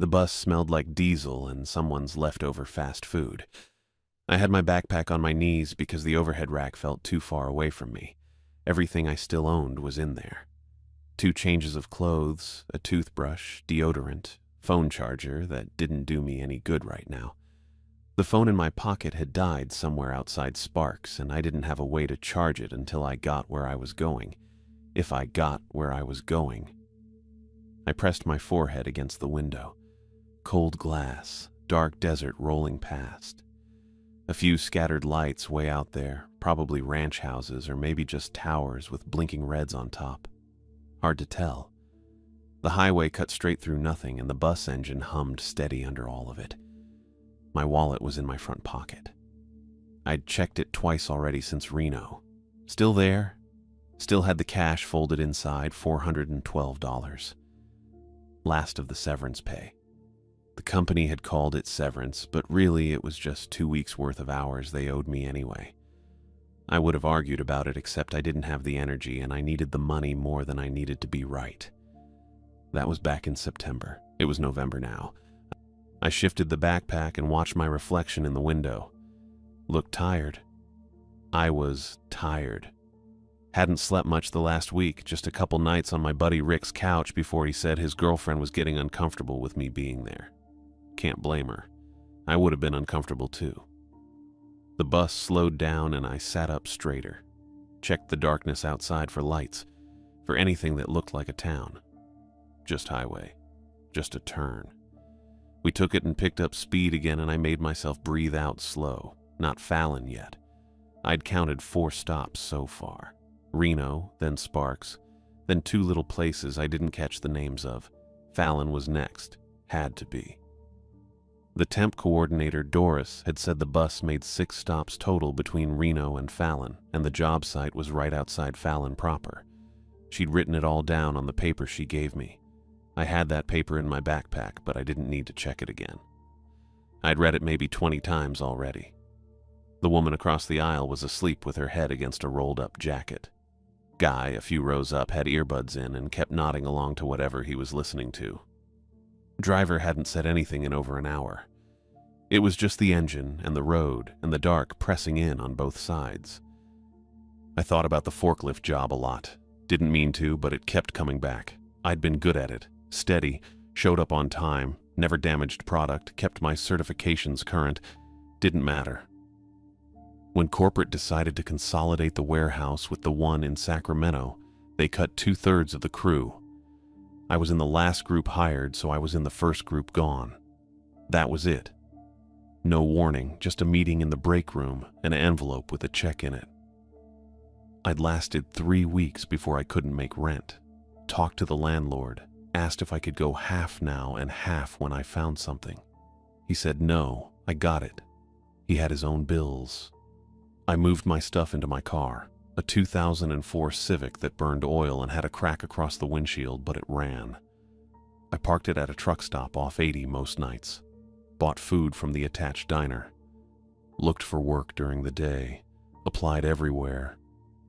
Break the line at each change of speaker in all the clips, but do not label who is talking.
The bus smelled like diesel and someone's leftover fast food. I had my backpack on my knees because the overhead rack felt too far away from me. Everything I still owned was in there. 2 changes of clothes, a toothbrush, deodorant, phone charger that didn't do me any good right now. The phone in my pocket had died somewhere outside Sparks, and I didn't have a way to charge it until I got where I was going. If I got where I was going. I pressed my forehead against the window. Cold glass, dark desert rolling past. A few scattered lights way out there, probably ranch houses or maybe just towers with blinking reds on top. Hard to tell. The highway cut straight through nothing, and the bus engine hummed steady under all of it. My wallet was in my front pocket. I'd checked it twice already since Reno. Still there. Still had the cash folded inside, $412. Last of the severance pay. The company had called it severance, but really it was just 2 weeks' worth of hours they owed me anyway. I would have argued about it, except I didn't have the energy and I needed the money more than I needed to be right. That was back in September. It was November now. I shifted the backpack and watched my reflection in the window. Looked tired. I was tired. Hadn't slept much the last week, just a couple nights on my buddy Rick's couch before he said his girlfriend was getting uncomfortable with me being there. Can't blame her. I would have been uncomfortable too. The bus slowed down and I sat up straighter. Checked the darkness outside for lights, for anything that looked like a town. Just highway. Just a turn. We took it and picked up speed again, and I made myself breathe out slow. Not Fallon yet. I'd counted 4 stops so far. Reno, then Sparks, then 2 little places I didn't catch the names of. Fallon was next. Had to be. The temp coordinator, Doris, had said the bus made 6 stops total between Reno and Fallon, and the job site was right outside Fallon proper. She'd written it all down on the paper she gave me. I had that paper in my backpack, but I didn't need to check it again. I'd read it maybe 20 times already. The woman across the aisle was asleep with her head against a rolled-up jacket. Guy, a few rows up, had earbuds in and kept nodding along to whatever he was listening to. Driver hadn't said anything in over an hour. It was just the engine and the road and the dark pressing in on both sides. I thought about the forklift job a lot. Didn't mean to, but it kept coming back. I'd been good at it, steady, showed up on time, never damaged product, kept my certifications current. Didn't matter. When corporate decided to consolidate the warehouse with the one in Sacramento, they cut 2/3 of the crew. I was in the last group hired, so I was in the first group gone. That was it. No warning, just a meeting in the break room, an envelope with a check in it. I'd lasted 3 weeks before I couldn't make rent. Talked to the landlord, asked if I could go half now and half when I found something. He said no, I got it. He had his own bills. I moved my stuff into my car, a 2004 Civic that burned oil and had a crack across the windshield, but it ran. I parked it at a truck stop off 80 most nights. Bought food from the attached diner. Looked for work during the day. Applied everywhere.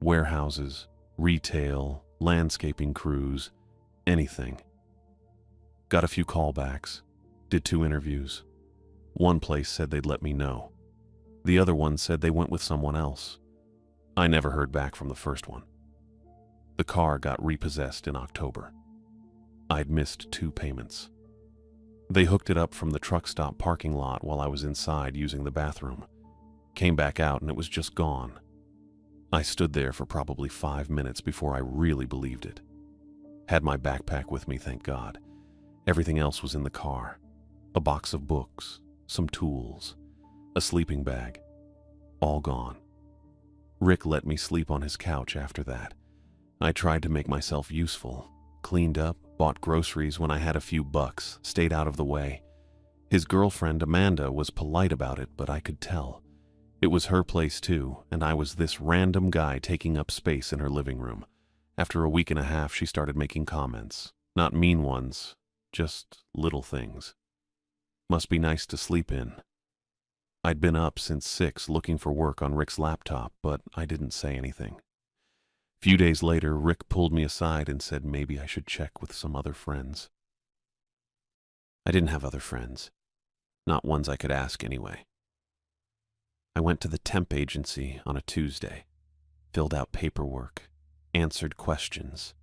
Warehouses, retail, landscaping crews, anything. Got a few callbacks. Did 2 interviews. One place said they'd let me know. The other one said they went with someone else. I never heard back from the first one. The car got repossessed in October. I'd missed 2 payments. They hooked it up from the truck stop parking lot while I was inside using the bathroom. Came back out and it was just gone. I stood there for probably 5 minutes before I really believed it. Had my backpack with me, thank God. Everything else was in the car. A box of books, some tools, a sleeping bag. All gone. Rick let me sleep on his couch after that. I tried to make myself useful. Cleaned up, bought groceries when I had a few bucks, stayed out of the way. His girlfriend, Amanda, was polite about it, but I could tell. It was her place too, and I was this random guy taking up space in her living room. After a week and a half, she started making comments. Not mean ones, just little things. Must be nice to sleep in. I'd been up since 6 looking for work on Rick's laptop, but I didn't say anything. Few days later, Rick pulled me aside and said maybe I should check with some other friends. I didn't have other friends. Not ones I could ask anyway. I went to the temp agency on a Tuesday, filled out paperwork, answered questions.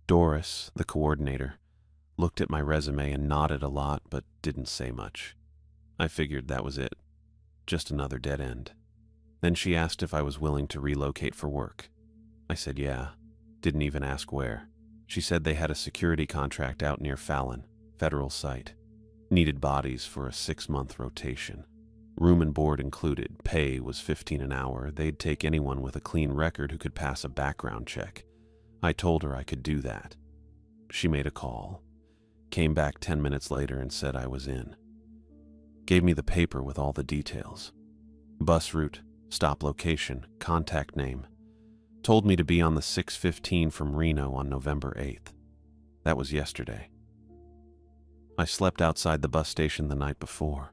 Doris, the coordinator, looked at my resume and nodded a lot but didn't say much. I figured that was it. Just another dead end. Then she asked if I was willing to relocate for work. I said yeah. Didn't even ask where. She said they had a security contract out near Fallon, federal site. Needed bodies for a 6-month rotation. Room and board included. Pay was $15 an hour. They'd take anyone with a clean record who could pass a background check. I told her I could do that. She made a call. Came back 10 minutes later and said I was in. Gave me the paper with all the details. Bus route, stop location, contact name. Told me to be on the 6:15 from Reno on November 8th. That was yesterday. I slept outside the bus station the night before.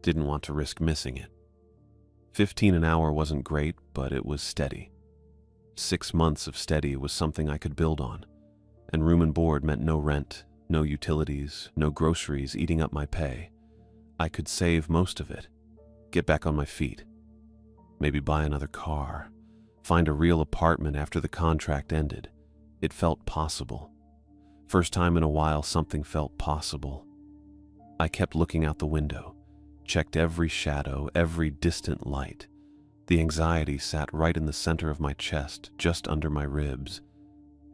Didn't want to risk missing it. 15 an hour wasn't great, but it was steady. 6 months of steady was something I could build on. And room and board meant no rent, no utilities, no groceries eating up my pay. I could save most of it, get back on my feet. Maybe buy another car, find a real apartment after the contract ended. It felt possible. First time in a while something felt possible. I kept looking out the window, checked every shadow, every distant light. The anxiety sat right in the center of my chest, just under my ribs.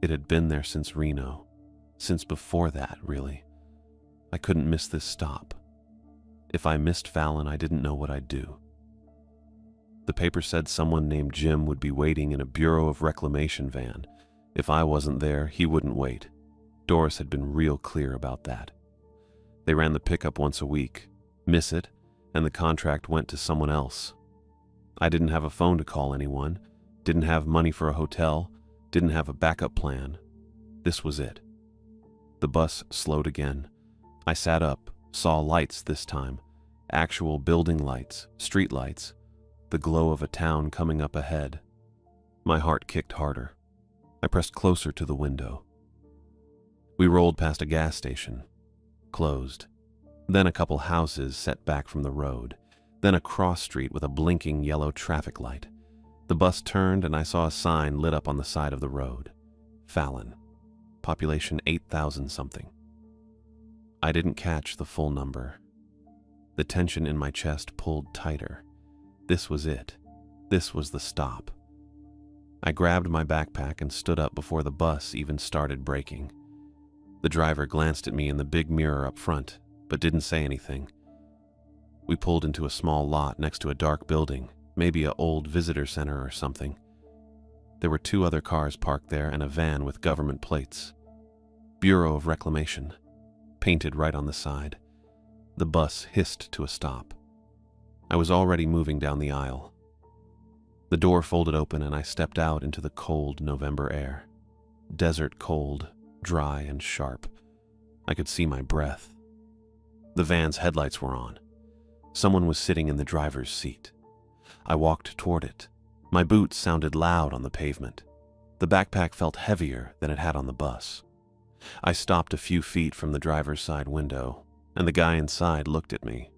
It had been there since Reno, since before that, really. I couldn't miss this stop. If I missed Fallon, I didn't know what I'd do. The paper said someone named Jim would be waiting in a Bureau of Reclamation van. If I wasn't there, he wouldn't wait. Doris had been real clear about that. They ran the pickup once a week. Miss it, and the contract went to someone else. I didn't have a phone to call anyone, didn't have money for a hotel, didn't have a backup plan. This was it. The bus slowed again. I sat up, saw lights this time. Actual building lights, street lights, the glow of a town coming up ahead. My heart kicked harder. I pressed closer to the window. We rolled past a gas station. Closed. Then a couple houses set back from the road. Then a cross street with a blinking yellow traffic light. The bus turned and I saw a sign lit up on the side of the road. Fallon. Population 8,000 something. I didn't catch the full number. The tension in my chest pulled tighter. This was it. This was the stop. I grabbed my backpack and stood up before the bus even started braking. The driver glanced at me in the big mirror up front, but didn't say anything. We pulled into a small lot next to a dark building, maybe an old visitor center or something. There were 2 other cars parked there and a van with government plates. Bureau of Reclamation, painted right on the side. The bus hissed to a stop. I was already moving down the aisle. The door folded open and I stepped out into the cold November air. Desert cold, dry and sharp. I could see my breath. The van's headlights were on. Someone was sitting in the driver's seat. I walked toward it. My boots sounded loud on the pavement. The backpack felt heavier than it had on the bus. I stopped a few feet from the driver's side window, and the guy inside looked at me.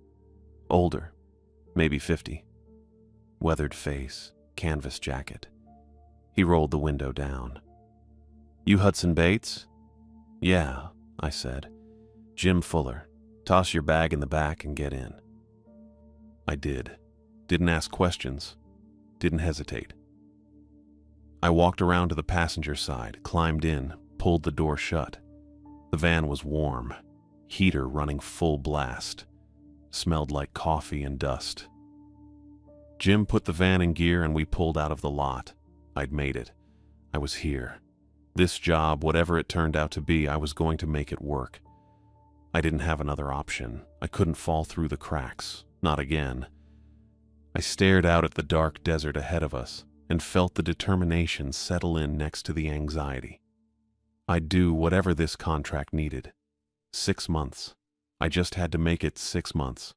Older, maybe 50. Weathered face, canvas jacket. He rolled the window down. "You Hudson Bates?" "Yeah," I said. "Jim Fuller. Toss your bag in the back and get in." I did. Didn't ask questions. Didn't hesitate. I walked around to the passenger side, climbed in, pulled the door shut. The van was warm, heater running full blast. Smelled like coffee and dust. Jim put the van in gear and we pulled out of the lot. I'd made it. I was here. This job, whatever it turned out to be, I was going to make it work. I didn't have another option. I couldn't fall through the cracks. Not again. I stared out at the dark desert ahead of us and felt the determination settle in next to the anxiety. I'd do whatever this contract needed. 6 months. I just had to make it 6 months.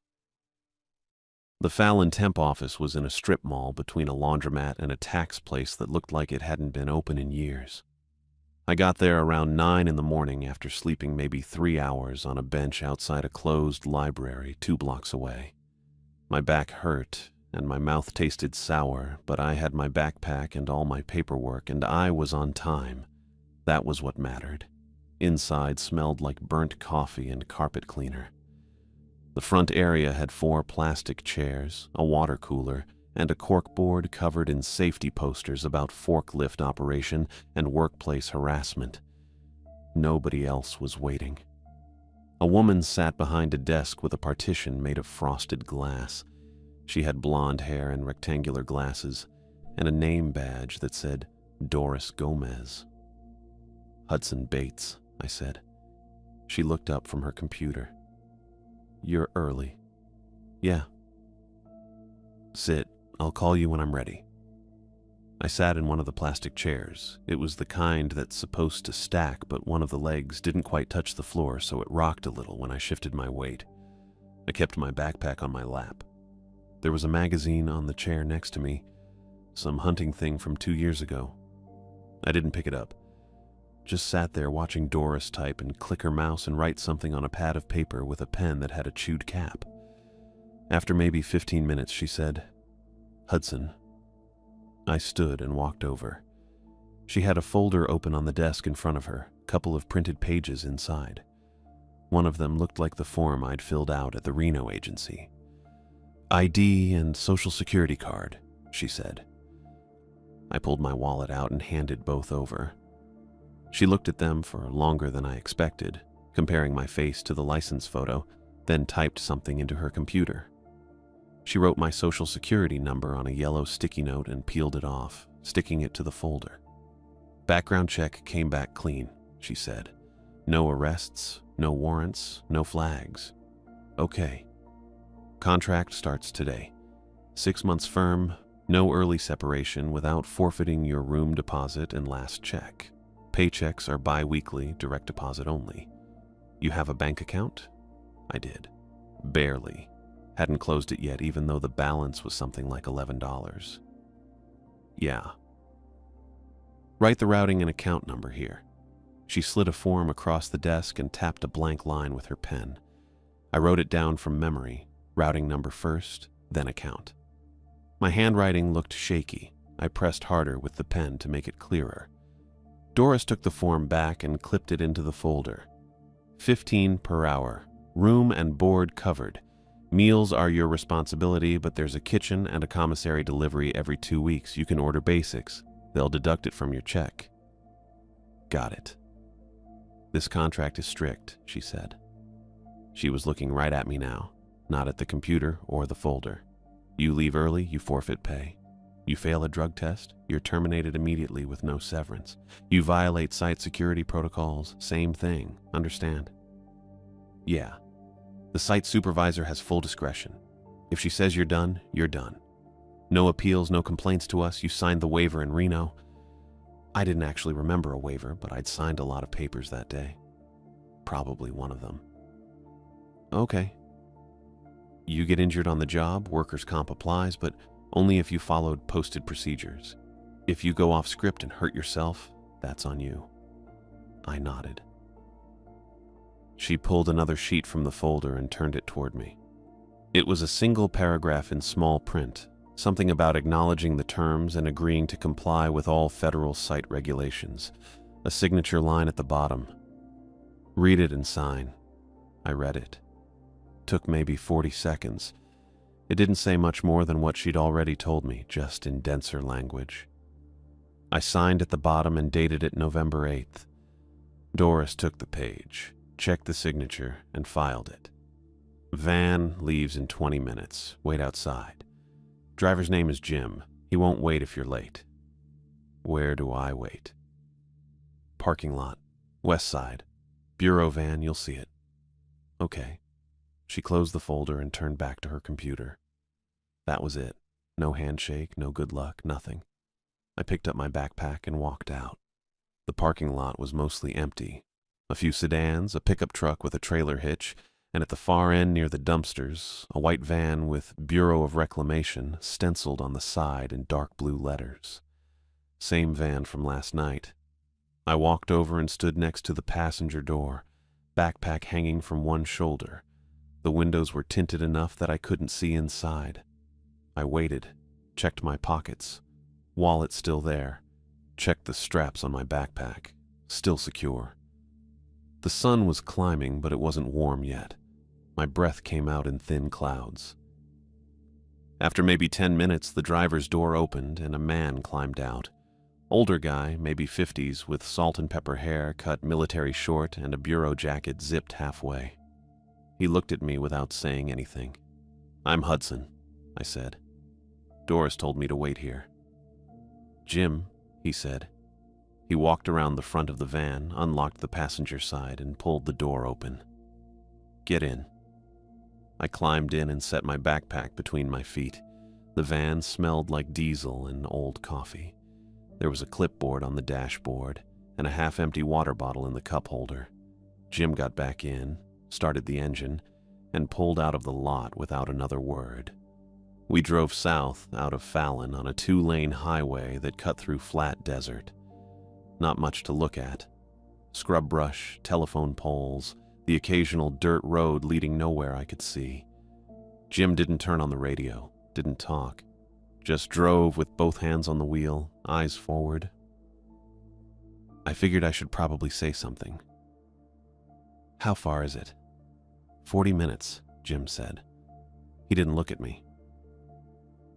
The Fallon temp office was in a strip mall between a laundromat and a tax place that looked like it hadn't been open in years. I got there around 9 in the morning after sleeping maybe 3 hours on a bench outside a closed library 2 blocks away. My back hurt and my mouth tasted sour, but I had my backpack and all my paperwork, and I was on time. That was what mattered. Inside smelled like burnt coffee and carpet cleaner. The front area had 4 plastic chairs, a water cooler, and a corkboard covered in safety posters about forklift operation and workplace harassment. Nobody else was waiting. A woman sat behind a desk with a partition made of frosted glass. She had blonde hair and rectangular glasses, and a name badge that said Doris Gomez. "Hudson Bates," I said. She looked up from her computer. "You're early." "Yeah." "Sit. I'll call you when I'm ready." I sat in one of the plastic chairs. It was the kind that's supposed to stack, but one of the legs didn't quite touch the floor, so it rocked a little when I shifted my weight. I kept my backpack on my lap. There was a magazine on the chair next to me, some hunting thing from 2 years ago. I didn't pick it up. Just sat there watching Doris type and click her mouse and write something on a pad of paper with a pen that had a chewed cap. After maybe 15 minutes, she said, "Hudson." I stood and walked over. She had a folder open on the desk in front of her, a couple of printed pages inside. One of them looked like the form I'd filled out at the Reno agency. "ID and social security card," she said. I pulled my wallet out and handed both over. She looked at them for longer than I expected, comparing my face to the license photo, then typed something into her computer. She wrote my social security number on a yellow sticky note and peeled it off, sticking it to the folder. "Background check came back clean," she said. "No arrests, no warrants, no flags. Okay. Contract starts today. 6 months firm, no early separation without forfeiting your room deposit and last check. Paychecks are bi-weekly, direct deposit only. You have a bank account?" I did. Barely. Hadn't closed it yet, even though the balance was something like $11. "Yeah." "Write the routing and account number here." She slid a form across the desk and tapped a blank line with her pen. I wrote it down from memory, routing number first, then account. My handwriting looked shaky. I pressed harder with the pen to make it clearer. Doris took the form back and clipped it into the folder. 15 per hour, room and board covered. Meals are your responsibility, but there's a kitchen and a commissary delivery every 2 weeks. You can order basics. They'll deduct it from your check. Got it. This contract is strict, she said. She was looking right at me now, not at the computer or the folder. You leave early, you forfeit pay. You fail a drug test, you're terminated immediately with no severance. You violate site security protocols, same thing, understand? Yeah. The site supervisor has full discretion. If she says you're done, you're done. No appeals, no complaints to us. You signed the waiver in Reno. I didn't actually remember a waiver, but I'd signed a lot of papers that day. Probably one of them. Okay. You get injured on the job, workers' comp applies, but only if you followed posted procedures. If you go off script and hurt yourself, that's on you. I nodded. She pulled another sheet from the folder and turned it toward me. It was a single paragraph in small print, something about acknowledging the terms and agreeing to comply with all federal site regulations, a signature line at the bottom. Read it and sign. I read it. Took maybe 40 seconds. It didn't say much more than what she'd already told me, just in denser language. I signed at the bottom and dated it November 8th. Doris took the page, checked the signature, and filed it. Van leaves in 20 minutes. Wait outside. Driver's name is Jim. He won't wait if you're late. Where do I wait? Parking lot. West side. Bureau van, you'll see it. Okay. She closed the folder and turned back to her computer. That was it. No handshake, no good luck, nothing. I picked up my backpack and walked out. The parking lot was mostly empty. A few sedans, a pickup truck with a trailer hitch, and at the far end near the dumpsters, a white van with Bureau of Reclamation stenciled on the side in dark blue letters. Same van from last night. I walked over and stood next to the passenger door, backpack hanging from one shoulder. The windows were tinted enough that I couldn't see inside. I waited, checked my pockets. Wallet still there. Checked the straps on my backpack. Still secure. The sun was climbing, but it wasn't warm yet. My breath came out in thin clouds. After maybe 10 minutes, the driver's door opened and a man climbed out. Older guy, maybe 50s, with salt and pepper hair, cut military short, and a bureau jacket zipped halfway. He looked at me without saying anything. "I'm Hudson," I said. "Doris told me to wait here." "Jim," he said. He walked around the front of the van, unlocked the passenger side, and pulled the door open. "Get in." I climbed in and set my backpack between my feet. The van smelled like diesel and old coffee. There was a clipboard on the dashboard and a half-empty water bottle in the cup holder. Jim got back in, started the engine, and pulled out of the lot without another word. We drove south out of Fallon on a 2-lane highway that cut through flat desert. Not much to look at. Scrub brush, telephone poles, the occasional dirt road leading nowhere I could see. Jim didn't turn on the radio, didn't talk. Just drove with both hands on the wheel, eyes forward. I figured I should probably say something. "How far is it?" 40 minutes, Jim said. He didn't look at me.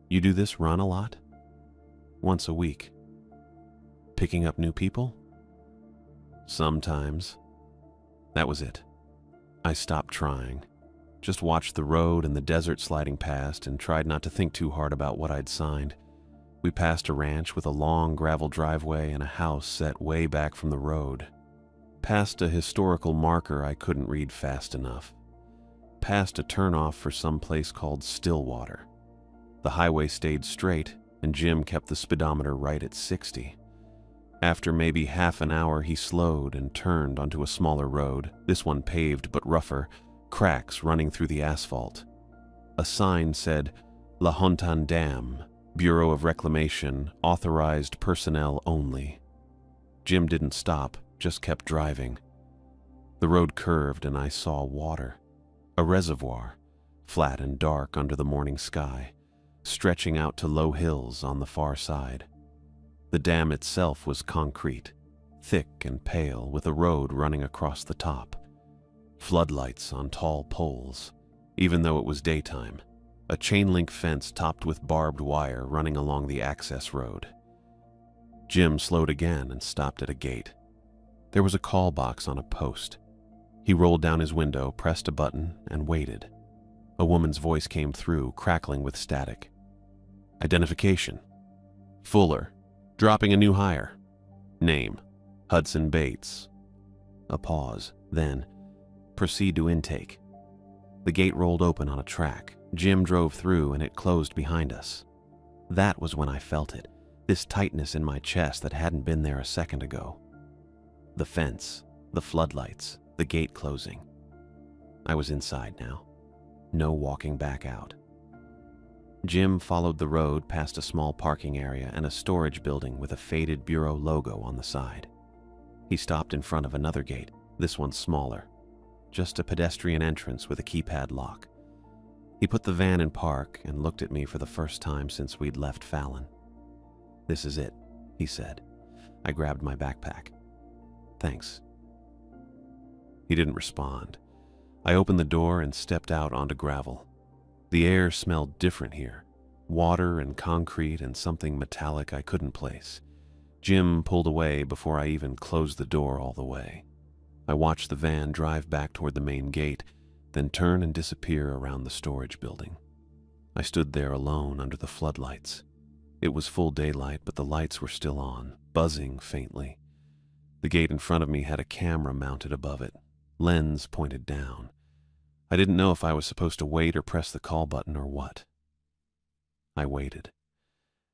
"You do this run a lot?" "Once a week." "Picking up new people?" "Sometimes." That was it. I stopped trying. Just watched the road and the desert sliding past and tried not to think too hard about what I'd signed. We passed a ranch with a long gravel driveway and a house set way back from the road. Past a historical marker I couldn't read fast enough. Past a turnoff for some place called Stillwater. The highway stayed straight, and Jim kept the speedometer right at 60. After maybe half an hour, he slowed and turned onto a smaller road, this one paved but rougher, cracks running through the asphalt. A sign said, "La Hontan Dam, Bureau of Reclamation, authorized personnel only." Jim didn't stop, just kept driving. The road curved and I saw water. A reservoir, flat and dark under the morning sky, stretching out to low hills on the far side. The dam itself was concrete, thick and pale, with a road running across the top. Floodlights on tall poles, even though it was daytime. A chain-link fence topped with barbed wire running along the access road. Jim slowed again and stopped at a gate. There was a call box on a post. He rolled down his window, pressed a button, and waited. A woman's voice came through, crackling with static. "Identification. Fuller. Dropping a new hire. Name. Hudson Bates." A pause, then, "Proceed to intake." The gate rolled open on a track. Jim drove through and it closed behind us. That was when I felt it, this tightness in my chest that hadn't been there a second ago. The fence, the floodlights, the gate closing. I was inside now. No walking back out. Jim followed the road past a small parking area and a storage building with a faded bureau logo on the side. He stopped in front of another gate, this one smaller. Just a pedestrian entrance with a keypad lock. He put the van in park and looked at me for the first time since we'd left Fallon. "This is it," he said. I grabbed my backpack. "Thanks." He didn't respond. I opened the door and stepped out onto gravel. The air smelled different here. Water and concrete and something metallic I couldn't place. Jim pulled away before I even closed the door all the way. I watched the van drive back toward the main gate, then turn and disappear around the storage building. I stood there alone under the floodlights. It was full daylight, but the lights were still on, buzzing faintly. The gate in front of me had a camera mounted above it, lens pointed down. I didn't know if I was supposed to wait or press the call button or what. I waited.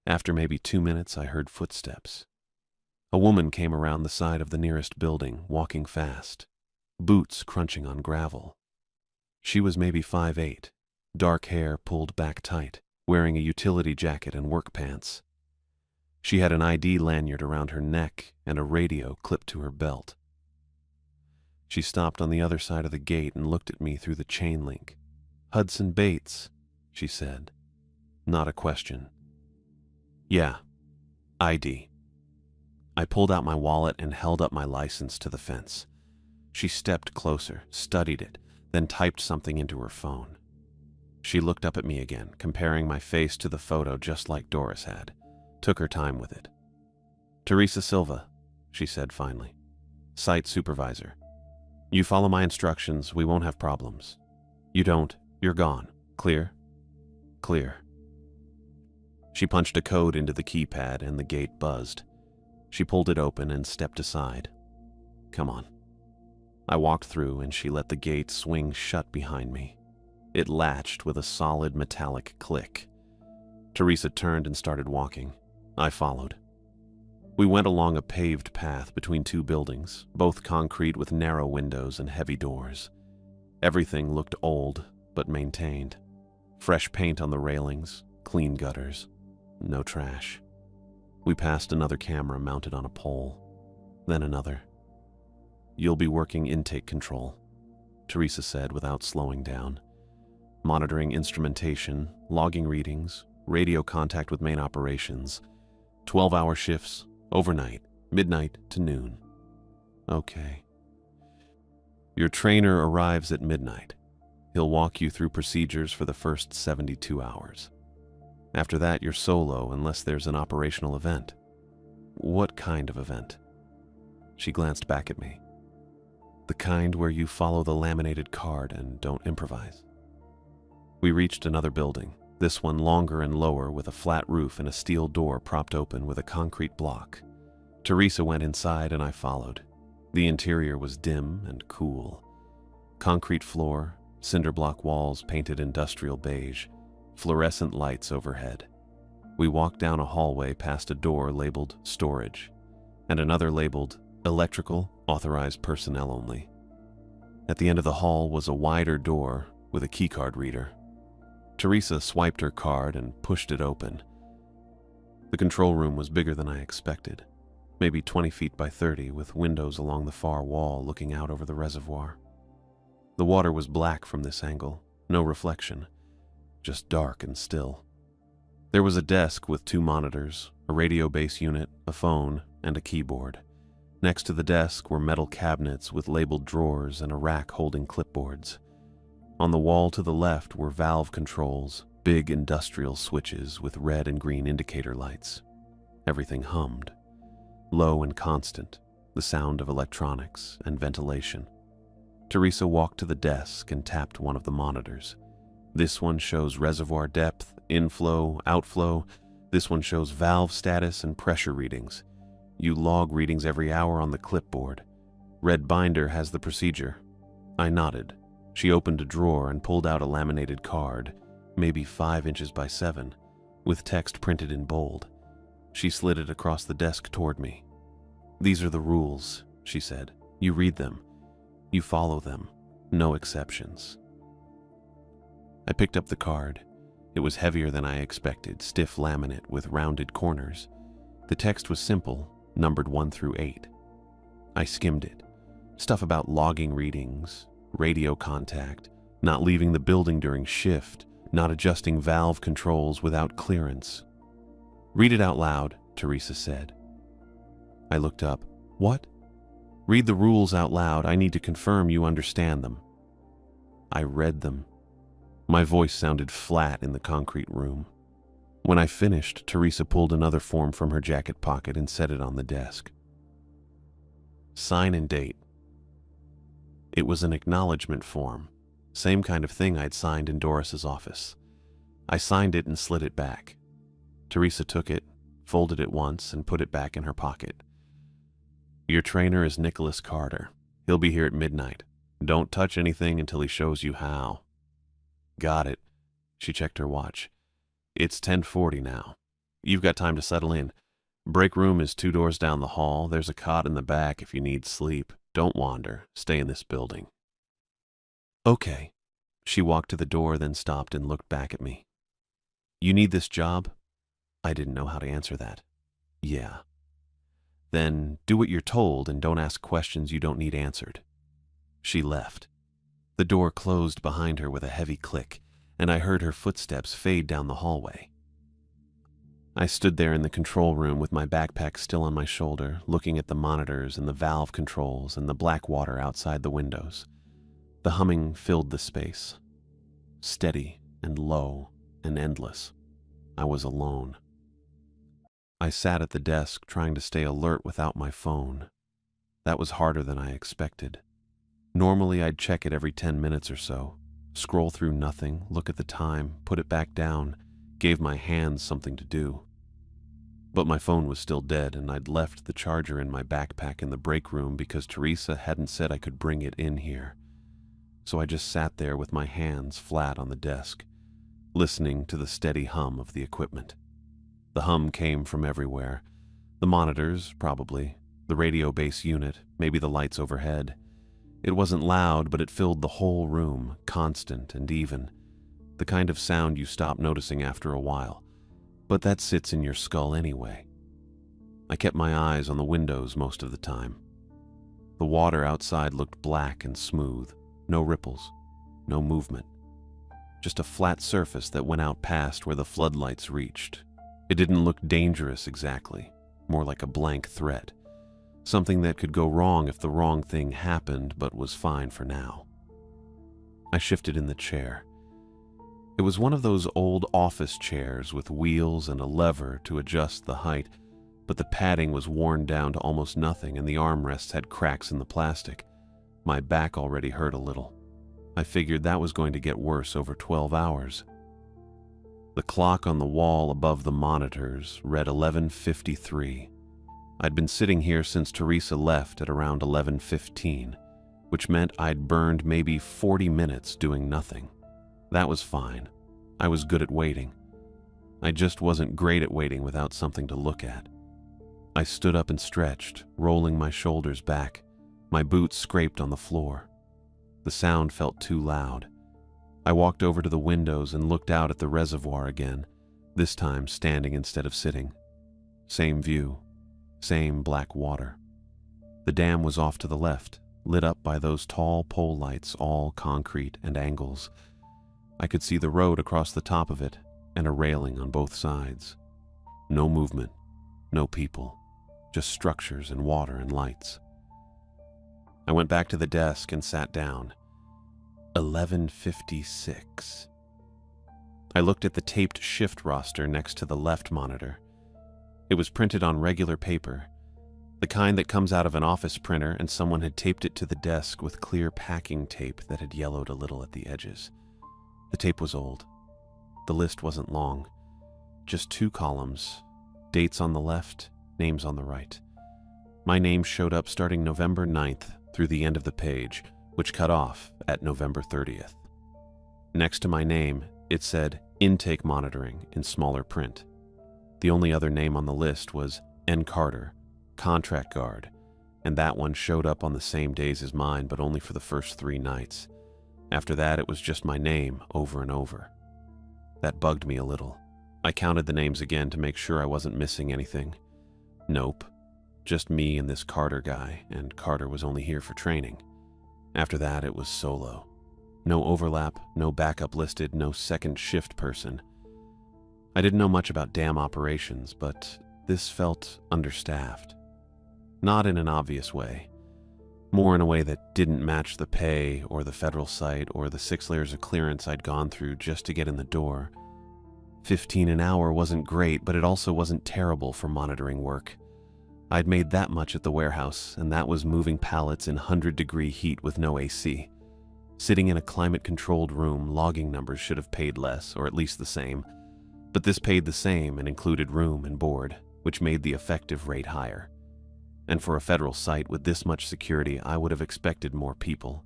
After maybe 2 minutes, I heard footsteps. A woman came around the side of the nearest building, walking fast, boots crunching on gravel. She was maybe 5'8", dark hair pulled back tight, wearing a utility jacket and work pants. She had an ID lanyard around her neck and a radio clipped to her belt. She stopped on the other side of the gate and looked at me through the chain link. "Hudson Bates," she said. Not a question. "Yeah, ID." I pulled out my wallet and held up my license to the fence. She stepped closer, studied it, then typed something into her phone. She looked up at me again, comparing my face to the photo just like Doris had. Took her time with it. "Teresa Silva," she said finally. "Site supervisor. You follow my instructions, we won't have problems. You don't, you're gone. Clear?" "Clear." She punched a code into the keypad and the gate buzzed. She pulled it open and stepped aside. "Come on." I walked through and she let the gate swing shut behind me. It latched with a solid metallic click. Teresa turned and started walking. I followed. We went along a paved path between two buildings, both concrete with narrow windows and heavy doors. Everything looked old, but maintained. Fresh paint on the railings, clean gutters, no trash. We passed another camera mounted on a pole, then another. "You'll be working intake control," Teresa said without slowing down. "Monitoring instrumentation, logging readings, radio contact with main operations, 12-hour shifts, overnight, midnight to noon." "Okay." "Your trainer arrives at midnight. He'll walk you through procedures for the first 72 hours. After that, you're solo unless there's an operational event." "What kind of event?" She glanced back at me. "The kind where you follow the laminated card and don't improvise." We reached another building, this one longer and lower with a flat roof and a steel door propped open with a concrete block. Teresa went inside and I followed. The interior was dim and cool. Concrete floor, cinder block walls painted industrial beige, fluorescent lights overhead. We walked down a hallway past a door labeled storage and another labeled electrical, authorized personnel only. At the end of the hall was a wider door with a keycard reader. Teresa swiped her card and pushed it open. The control room was bigger than I expected, maybe 20 feet by 30, with windows along the far wall looking out over the reservoir. The water was black from this angle, no reflection, just dark and still. There was a desk with 2 monitors, a radio base unit, a phone, and a keyboard. Next to the desk were metal cabinets with labeled drawers and a rack holding clipboards. On the wall to the left were valve controls, big industrial switches with red and green indicator lights. Everything hummed, low and constant, the sound of electronics and ventilation. Teresa walked to the desk and tapped one of the monitors. This one shows reservoir depth, inflow, outflow. This one shows valve status and pressure readings. You log readings every hour on the clipboard. Red binder has the procedure. I nodded. She opened a drawer and pulled out a laminated card, maybe 5 inches by 7, with text printed in bold. She slid it across the desk toward me. "These are the rules," she said. "You read them. You follow them. No exceptions." I picked up the card. It was heavier than I expected, stiff laminate with rounded corners. The text was simple, numbered 1 through 8. I skimmed it. Stuff about logging readings, radio contact, not leaving the building during shift, not adjusting valve controls without clearance. "Read it out loud," Teresa said. I looked up. "What?" "Read the rules out loud. I need to confirm you understand them." I read them. My voice sounded flat in the concrete room. When I finished, Teresa pulled another form from her jacket pocket and set it on the desk. "Sign and date." It was an acknowledgement form, same kind of thing I'd signed in Doris's office. I signed it and slid it back. Teresa took it, folded it once, and put it back in her pocket. "Your trainer is Nicholas Carter. He'll be here at midnight. Don't touch anything until he shows you how." "Got it." She checked her watch. "It's 10:40 now. You've got time to settle in. Break room is 2 doors down the hall. There's a cot in the back if you need sleep. Don't wander. Stay in this building." "Okay." She walked to the door, then stopped and looked back at me. "You need this job?" I didn't know how to answer that. Yeah. Then do what you're told and don't ask questions you don't need answered. She left. The door closed behind her with a heavy click, and I heard her footsteps fade down the hallway. I stood there in the control room with my backpack still on my shoulder, looking at the monitors and the valve controls and the black water outside the windows. The humming filled the space. Steady and low and endless. I was alone. I sat at the desk trying to stay alert without my phone. That was harder than I expected. Normally I'd check it every 10 minutes or so, scroll through nothing, look at the time, put it back down, gave my hands something to do. But my phone was still dead, and I'd left the charger in my backpack in the break room because Teresa hadn't said I could bring it in here. So I just sat there with my hands flat on the desk, listening to the steady hum of the equipment. The hum came from everywhere. The monitors, probably. The radio base unit, maybe the lights overhead. It wasn't loud, but it filled the whole room, constant and even. The kind of sound you stop noticing after a while. But that sits in your skull anyway. I kept my eyes on the windows most of the time. The water outside looked black and smooth. No ripples, no movement. Just a flat surface that went out past where the floodlights reached. It didn't look dangerous exactly, more like a blank threat. Something that could go wrong if the wrong thing happened, but was fine for now. I shifted in the chair. It was one of those old office chairs with wheels and a lever to adjust the height, but the padding was worn down to almost nothing and the armrests had cracks in the plastic. My back already hurt a little. I figured that was going to get worse over 12 hours. The clock on the wall above the monitors read 11:53. I'd been sitting here since Teresa left at around 11:15, which meant I'd burned maybe 40 minutes doing nothing. That was fine. I was good at waiting. I just wasn't great at waiting without something to look at. I stood up and stretched, rolling my shoulders back. My boots scraped on the floor. The sound felt too loud. I walked over to the windows and looked out at the reservoir again, this time standing instead of sitting. Same view, same black water. The dam was off to the left, lit up by those tall pole lights, all concrete and angles. I could see the road across the top of it and a railing on both sides. No movement, no people, just structures and water and lights. I went back to the desk and sat down. 11:56. I looked at the taped shift roster next to the left monitor. It was printed on regular paper, the kind that comes out of an office printer, and someone had taped it to the desk with clear packing tape that had yellowed a little at the edges. The tape was old. The list wasn't long. Just 2 columns, dates on the left, names on the right. My name showed up starting November 9th through the end of the page, which cut off at November 30th. Next to my name, it said intake monitoring in smaller print. The only other name on the list was N. Carter, contract guard, and that one showed up on the same days as mine, but only for the first 3 nights. After that, it was just my name over and over. That bugged me a little. I counted the names again to make sure I wasn't missing anything. Nope. Just me and this Carter guy, and Carter was only here for training. After that, it was solo. No overlap, no backup listed, no second shift person. I didn't know much about dam operations, but this felt understaffed. Not in an obvious way. More in a way that didn't match the pay or the federal site or the 6 layers of clearance I'd gone through just to get in the door. 15 an hour wasn't great, but it also wasn't terrible for monitoring work. I'd made that much at the warehouse, and that was moving pallets in 100-degree heat with no AC. Sitting in a climate-controlled room, logging numbers should have paid less, or at least the same. But this paid the same and included room and board, which made the effective rate higher. And for a federal site with this much security, I would have expected more people.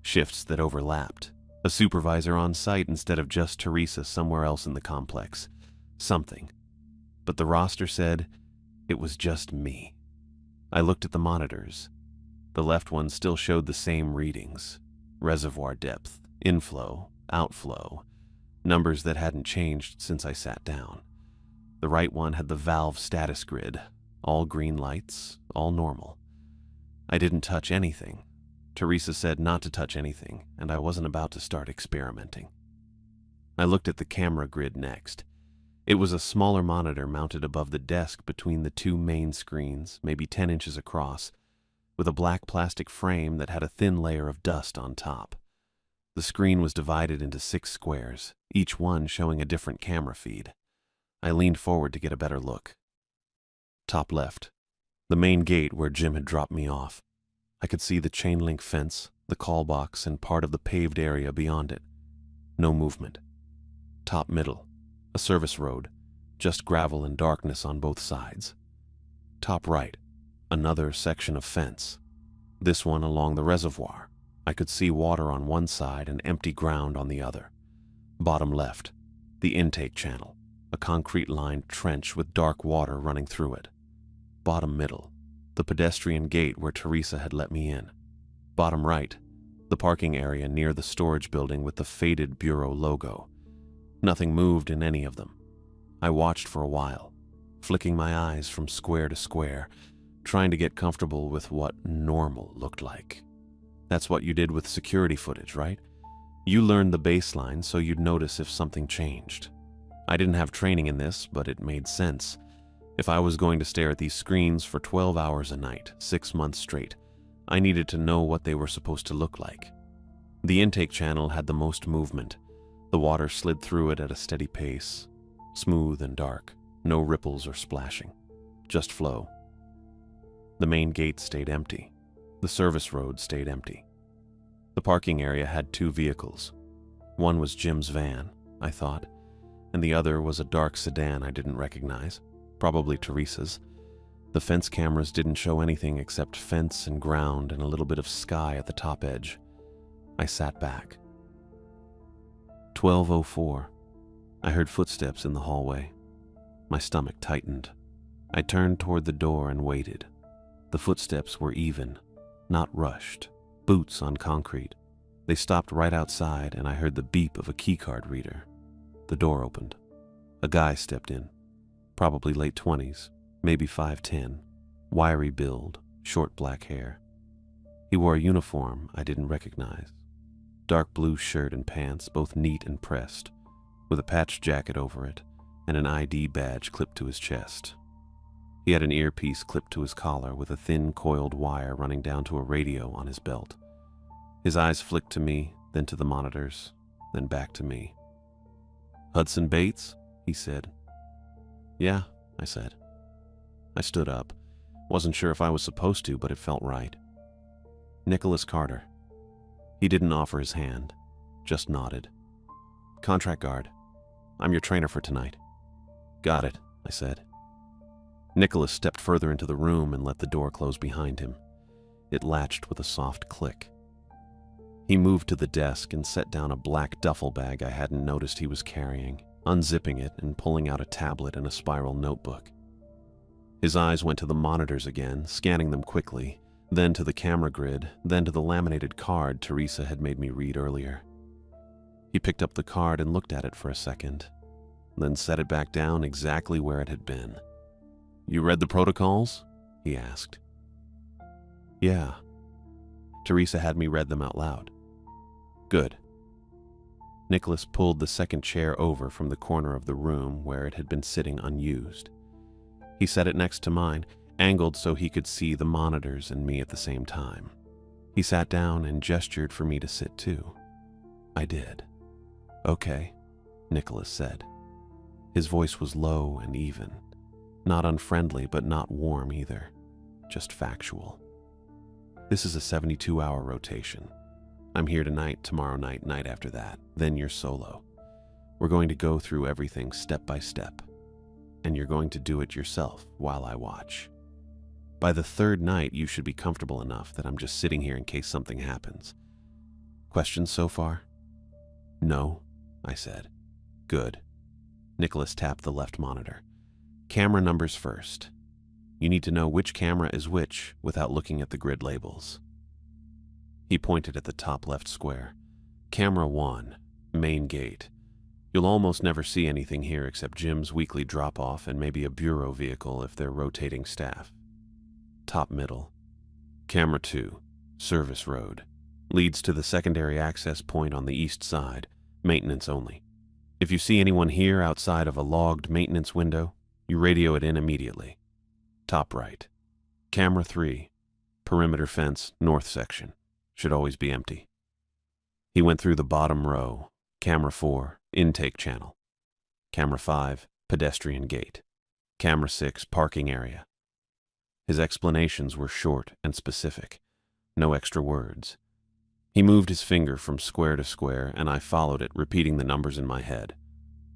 Shifts that overlapped. A supervisor on site instead of just Teresa somewhere else in the complex. Something. But the roster said it was just me. I looked at the monitors. The left one still showed the same readings. Reservoir depth, inflow, outflow. Numbers that hadn't changed since I sat down. The right one had the valve status grid, All green lights, all normal. I didn't touch anything. Teresa said not to touch anything, and I wasn't about to start experimenting. I looked at the camera grid next. It was a smaller monitor mounted above the desk between the two main screens, maybe 10 inches across, with a black plastic frame that had a thin layer of dust on top. The screen was divided into 6 squares, each one showing a different camera feed. I leaned forward to get a better look. Top left, the main gate where Jim had dropped me off. I could see the chain link fence, the call box, and part of the paved area beyond it. No movement. Top middle, a service road, just gravel and darkness on both sides. Top right, another section of fence. This one along the reservoir. I could see water on one side and empty ground on the other. Bottom left, the intake channel, a concrete-lined trench with dark water running through it. Bottom middle, the pedestrian gate where Teresa had let me in. Bottom right, the parking area near the storage building with the faded bureau logo. Nothing moved in any of them. I watched for a while, flicking my eyes from square to square, trying to get comfortable with what normal looked like. That's what you did with security footage, right? You learned the baseline so you'd notice if something changed. I didn't have training in this, but it made sense. If I was going to stare at these screens for 12 hours a night, 6 months straight, I needed to know what they were supposed to look like. The intake channel had the most movement. The water slid through it at a steady pace, smooth and dark, no ripples or splashing, just flow. The main gate stayed empty. The service road stayed empty. The parking area had 2 vehicles. One was Jim's van, I thought, and the other was a dark sedan I didn't recognize, probably Teresa's. The fence cameras didn't show anything except fence and ground and a little bit of sky at the top edge. I sat back. 12:04. I heard footsteps in the hallway. My stomach tightened. I turned toward the door and waited. The footsteps were even, not rushed, boots on concrete. They stopped right outside, and I heard the beep of a keycard reader. The door opened. A guy stepped in, probably late 20s, maybe 5'10", wiry build, short black hair. He wore a uniform I didn't recognize. Dark blue shirt and pants, both neat and pressed, with a patched jacket over it and an ID badge clipped to his chest. He had an earpiece clipped to his collar with a thin coiled wire running down to a radio on his belt. His eyes flicked to me, then to the monitors, then back to me. "Hudson Bates?" he said. "Yeah," I said. I stood up. Wasn't sure if I was supposed to, but it felt right. "Nicholas Carter." He didn't offer his hand, just nodded. "Contract guard. I'm your trainer for tonight." "Got it," I said. Nicholas stepped further into the room and let the door close behind him. It latched with a soft click. He moved to the desk and set down a black duffel bag I hadn't noticed he was carrying, unzipping it and pulling out a tablet and a spiral notebook. His eyes went to the monitors again, scanning them quickly, then to the camera grid, then to the laminated card Teresa had made me read earlier. He picked up the card and looked at it for a second, then set it back down exactly where it had been. "You read the protocols?" he asked. "Yeah." Teresa had me read them out loud. "Good." Nicholas pulled the second chair over from the corner of the room where it had been sitting unused. He set it next to mine, angled so he could see the monitors and me at the same time. He sat down and gestured for me to sit too. I did. "Okay," Nicholas said. His voice was low and even. Not unfriendly, but not warm either. Just factual. "This is a 72-hour rotation. I'm here tonight, tomorrow night, night after that. Then you're solo. We're going to go through everything step by step. And you're going to do it yourself while I watch. By the 3rd night, you should be comfortable enough that I'm just sitting here in case something happens. Questions so far?" "No," I said. "Good." Nicholas tapped the left monitor. "Camera numbers first. You need to know which camera is which without looking at the grid labels." He pointed at the top left square. "Camera 1, main gate. You'll almost never see anything here except Jim's weekly drop-off and maybe a bureau vehicle if they're rotating staff. Top middle. Camera 2, Service Road. Leads to the secondary access point on the east side, maintenance only. If you see anyone here outside of a logged maintenance window, you radio it in immediately. Top right. Camera 3, Perimeter fence, north section. Should always be empty. He went through the bottom row. Camera 4, intake channel. Camera 5, pedestrian gate. Camera 6, parking area. His explanations were short and specific. No extra words. He moved his finger from square to square, and I followed it, repeating the numbers in my head.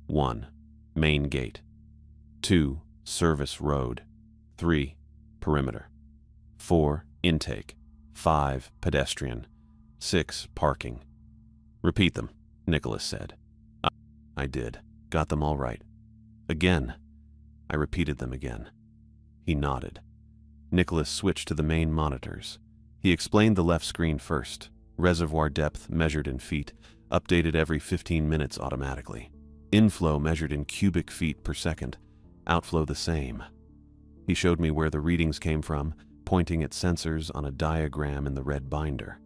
1, main gate. 2, service road. 3, perimeter. 4, intake. 5, pedestrian. 6, parking. Repeat them, Nicholas said. I did. Got them all right. Again. I repeated them again. He nodded. Nicholas switched to the main monitors. He explained the left screen first. Reservoir depth measured in feet, updated every 15 minutes automatically. Inflow measured in cubic feet per second, outflow the same. He showed me where the readings came from, pointing at sensors on a diagram in the red binder.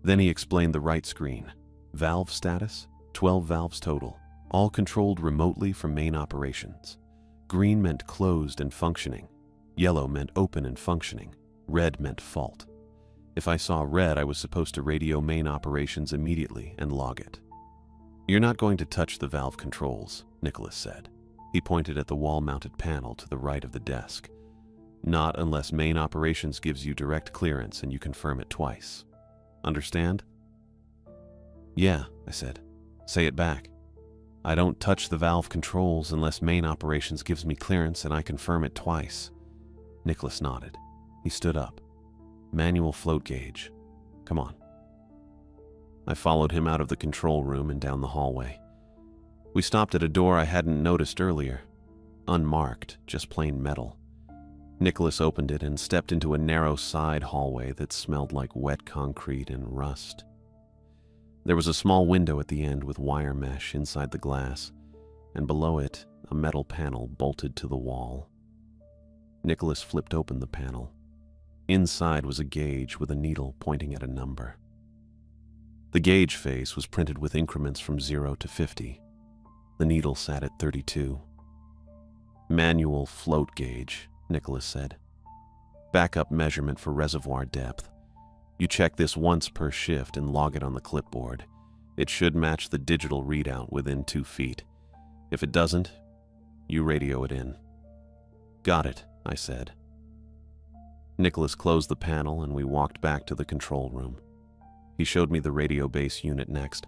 Then he explained the right screen. Valve status, 12 valves total, all controlled remotely from main operations. Green meant closed and functioning. Yellow meant open and functioning. Red meant fault. If I saw red, I was supposed to radio main operations immediately and log it. You're not going to touch the valve controls, Nicholas said. He pointed at the wall-mounted panel to the right of the desk. Not unless main operations gives you direct clearance and you confirm it twice. Understand? Yeah, I said. Say it back. I don't touch the valve controls unless main operations gives me clearance and I confirm it twice. Nicholas nodded. He stood up. Manual float gauge. Come on. I followed him out of the control room and down the hallway. We stopped at a door I hadn't noticed earlier. Unmarked, just plain metal. Nicholas opened it and stepped into a narrow side hallway that smelled like wet concrete and rust. There was a small window at the end with wire mesh inside the glass, and below it, a metal panel bolted to the wall. Nicholas flipped open the panel. Inside was a gauge with a needle pointing at a number. The gauge face was printed with increments from 0 to 50. The needle sat at 32. Manual float gauge, Nicholas said. Backup measurement for reservoir depth. You check this once per shift and log it on the clipboard. It should match the digital readout within 2 feet. If it doesn't, you radio it in. Got it, I said. Nicholas closed the panel and we walked back to the control room. He showed me the radio base unit next,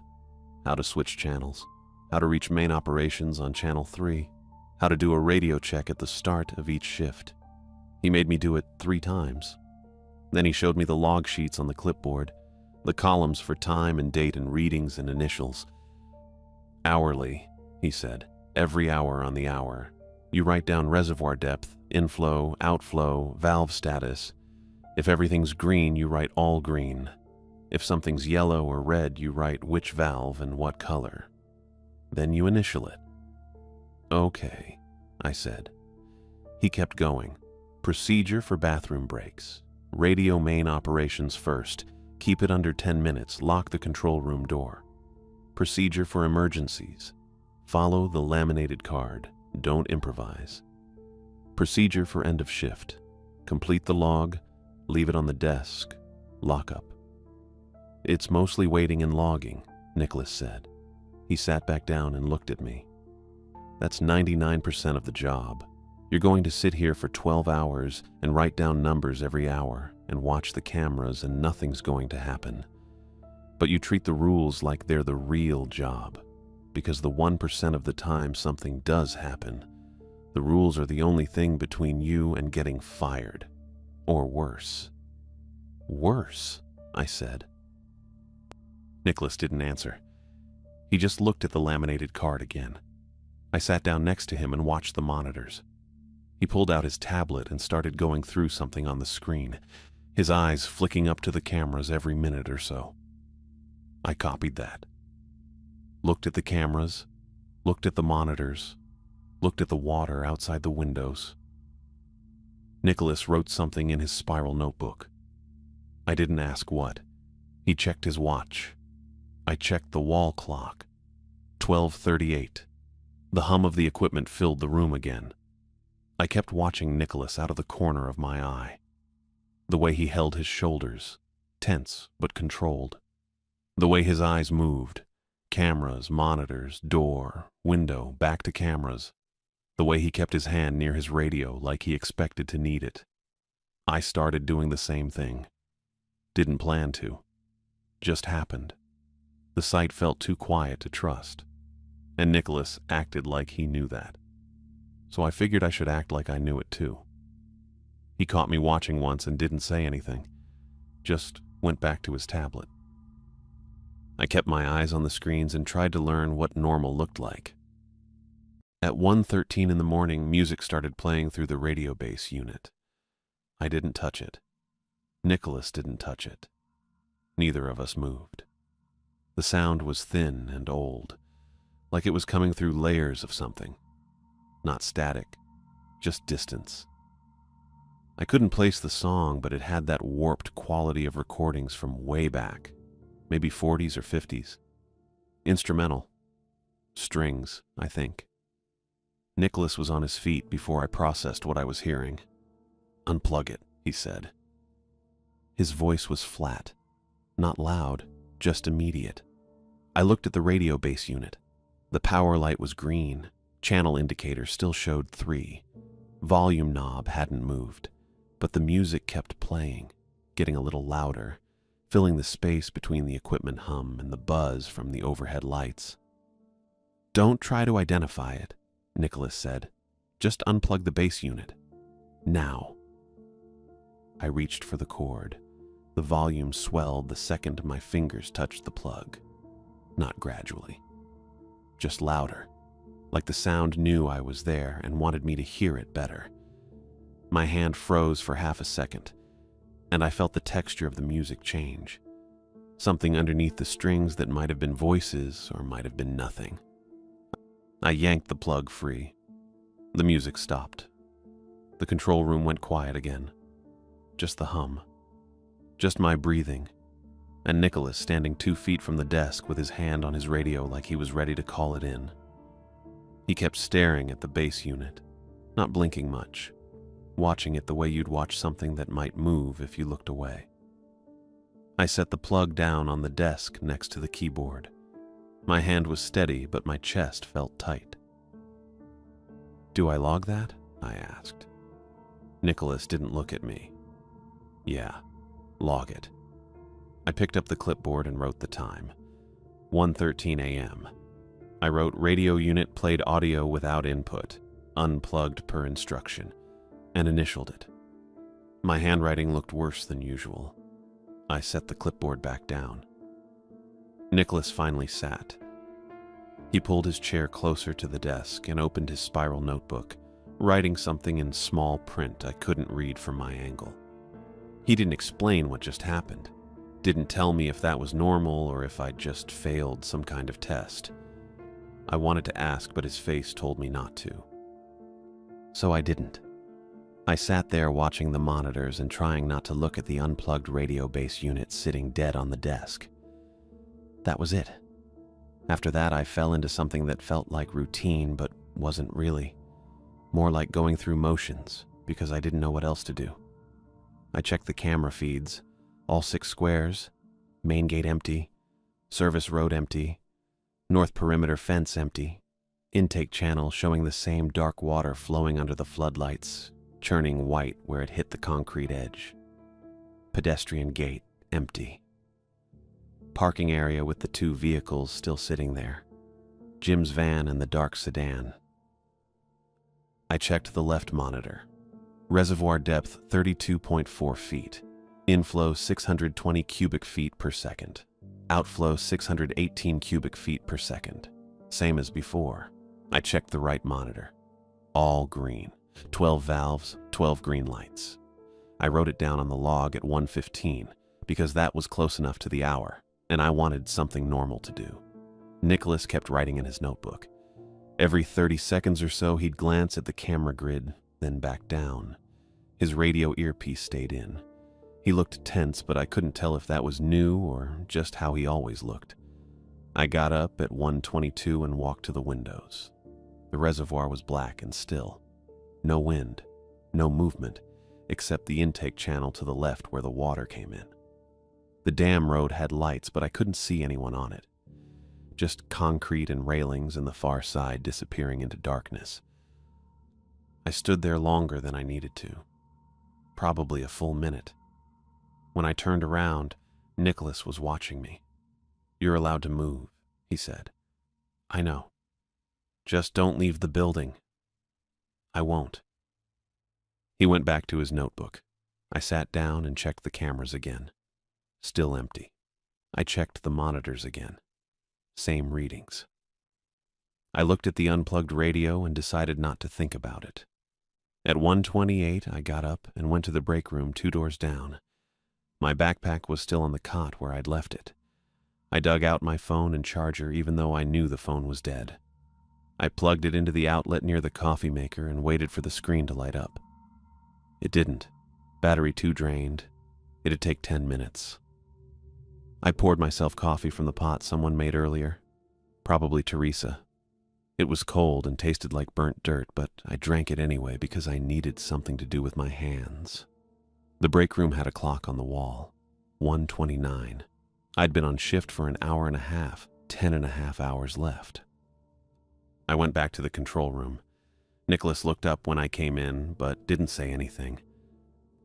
how to switch channels, how to reach main operations on channel 3, how to do a radio check at the start of each shift. He made me do it 3 times. Then he showed me the log sheets on the clipboard, the columns for time and date and readings and initials. Hourly, he said, every hour on the hour. You write down reservoir depth, inflow, outflow, valve status. If everything's green, you write all green. If something's yellow or red, you write which valve and what color. Then you initial it. Okay, I said. He kept going. Procedure for bathroom breaks. Radio main operations first. Keep it under 10 minutes. Lock the control room door. Procedure for emergencies. Follow the laminated card. Don't improvise. Procedure for end of shift. Complete the log, leave it on the desk, lock up. It's mostly waiting and logging, Nicholas said. He sat back down and looked at me. That's 99% of the job. You're going to sit here for 12 hours and write down numbers every hour and watch the cameras and nothing's going to happen. But you treat the rules like they're the real job. Because the 1% of the time something does happen, the rules are the only thing between you and getting fired. Or worse. Worse, I said. Nicholas didn't answer. He just looked at the laminated card again. I sat down next to him and watched the monitors. He pulled out his tablet and started going through something on the screen, his eyes flicking up to the cameras every minute or so. I copied that. Looked at the cameras, looked at the monitors, looked at the water outside the windows. Nicholas wrote something in his spiral notebook. I didn't ask what. He checked his watch. I checked the wall clock. 12:38. The hum of the equipment filled the room again. I kept watching Nicholas out of the corner of my eye. The way he held his shoulders, tense but controlled. The way his eyes moved. Cameras, monitors, door, window, back to cameras. The way he kept his hand near his radio like he expected to need it. I started doing the same thing. Didn't plan to. Just happened. The site felt too quiet to trust, and Nicholas acted like he knew that. So I figured I should act like I knew it too. He caught me watching once and didn't say anything, just went back to his tablet. I kept my eyes on the screens and tried to learn what normal looked like. At 1:13 in the morning, music started playing through the radio base unit. I didn't touch it. Nicholas didn't touch it. Neither of us moved. The sound was thin and old, like it was coming through layers of something. Not static, just distance. I couldn't place the song, but it had that warped quality of recordings from way back, maybe 40s or 50s. Instrumental. Strings, I think. Nicholas was on his feet before I processed what I was hearing. "Unplug it," he said. His voice was flat, not loud, just immediate. I looked at the radio base unit. The power light was green. Channel indicator still showed 3. Volume knob hadn't moved, but the music kept playing, getting a little louder, filling the space between the equipment hum and the buzz from the overhead lights. "Don't try to identify it," Nicholas said. "Just unplug the base unit. Now." I reached for the cord. The volume swelled the second my fingers touched the plug. Not gradually. Just louder, like the sound knew I was there and wanted me to hear it better. My hand froze for half a second, and I felt the texture of the music change. Something underneath the strings that might have been voices or might have been nothing. I yanked the plug free. The music stopped. The control room went quiet again. Just the hum. Just my breathing, and Nicholas standing 2 feet from the desk with his hand on his radio like he was ready to call it in. He kept staring at the base unit, not blinking much, watching it the way you'd watch something that might move if you looked away. I set the plug down on the desk next to the keyboard. My hand was steady, but my chest felt tight. "Do I log that?" I asked. Nicholas didn't look at me. "Yeah, log it." I picked up the clipboard and wrote the time. 1:13 a.m. I wrote radio unit played audio without input, unplugged per instruction, and initialed it. My handwriting looked worse than usual. I set the clipboard back down. Nicholas finally sat. He pulled his chair closer to the desk and opened his spiral notebook, writing something in small print I couldn't read from my angle. He didn't explain what just happened. Didn't tell me if that was normal or if I'd just failed some kind of test. I wanted to ask, but his face told me not to. So I didn't. I sat there watching the monitors and trying not to look at the unplugged radio base unit sitting dead on the desk. That was it. After that, I fell into something that felt like routine, but wasn't really. More like going through motions, because I didn't know what else to do. I checked the camera feeds, all 6 squares, main gate empty, service road empty, north perimeter fence empty, intake channel showing the same dark water flowing under the floodlights, churning white where it hit the concrete edge. Pedestrian gate empty. Parking area with the 2 vehicles still sitting there. Jim's van and the dark sedan. I checked the left monitor. Reservoir depth 32.4 feet. Inflow 620 cubic feet per second. Outflow 618 cubic feet per second. Same as before. I checked the right monitor. All green. 12 valves, 12 green lights. I wrote it down on the log at 1:15 because that was close enough to the hour, and I wanted something normal to do. Nicholas kept writing in his notebook. Every 30 seconds or so, he'd glance at the camera grid, then back down. His radio earpiece stayed in. He looked tense, but I couldn't tell if that was new or just how he always looked. I got up at 1:22 and walked to the windows. The reservoir was black and still. No wind, no movement, except the intake channel to the left where the water came in. The dam road had lights, but I couldn't see anyone on it. Just concrete and railings and the far side disappearing into darkness. I stood there longer than I needed to. Probably a full minute. When I turned around, Nicholas was watching me. "You're allowed to move," he said. "I know. Just don't leave the building." "I won't." He went back to his notebook. I sat down and checked the cameras again. Still empty. I checked the monitors again. Same readings. I looked at the unplugged radio and decided not to think about it. At 1:28, I got up and went to the break room 2 doors down. My backpack was still on the cot where I'd left it. I dug out my phone and charger even though I knew the phone was dead. I plugged it into the outlet near the coffee maker and waited for the screen to light up. It didn't. Battery 2 drained. It'd take 10 minutes. I poured myself coffee from the pot someone made earlier. Probably Teresa. It was cold and tasted like burnt dirt, but I drank it anyway because I needed something to do with my hands. The break room had a clock on the wall. 1:29. I'd been on shift for an hour and a half, 10.5 hours left. I went back to the control room. Nicholas looked up when I came in, but didn't say anything.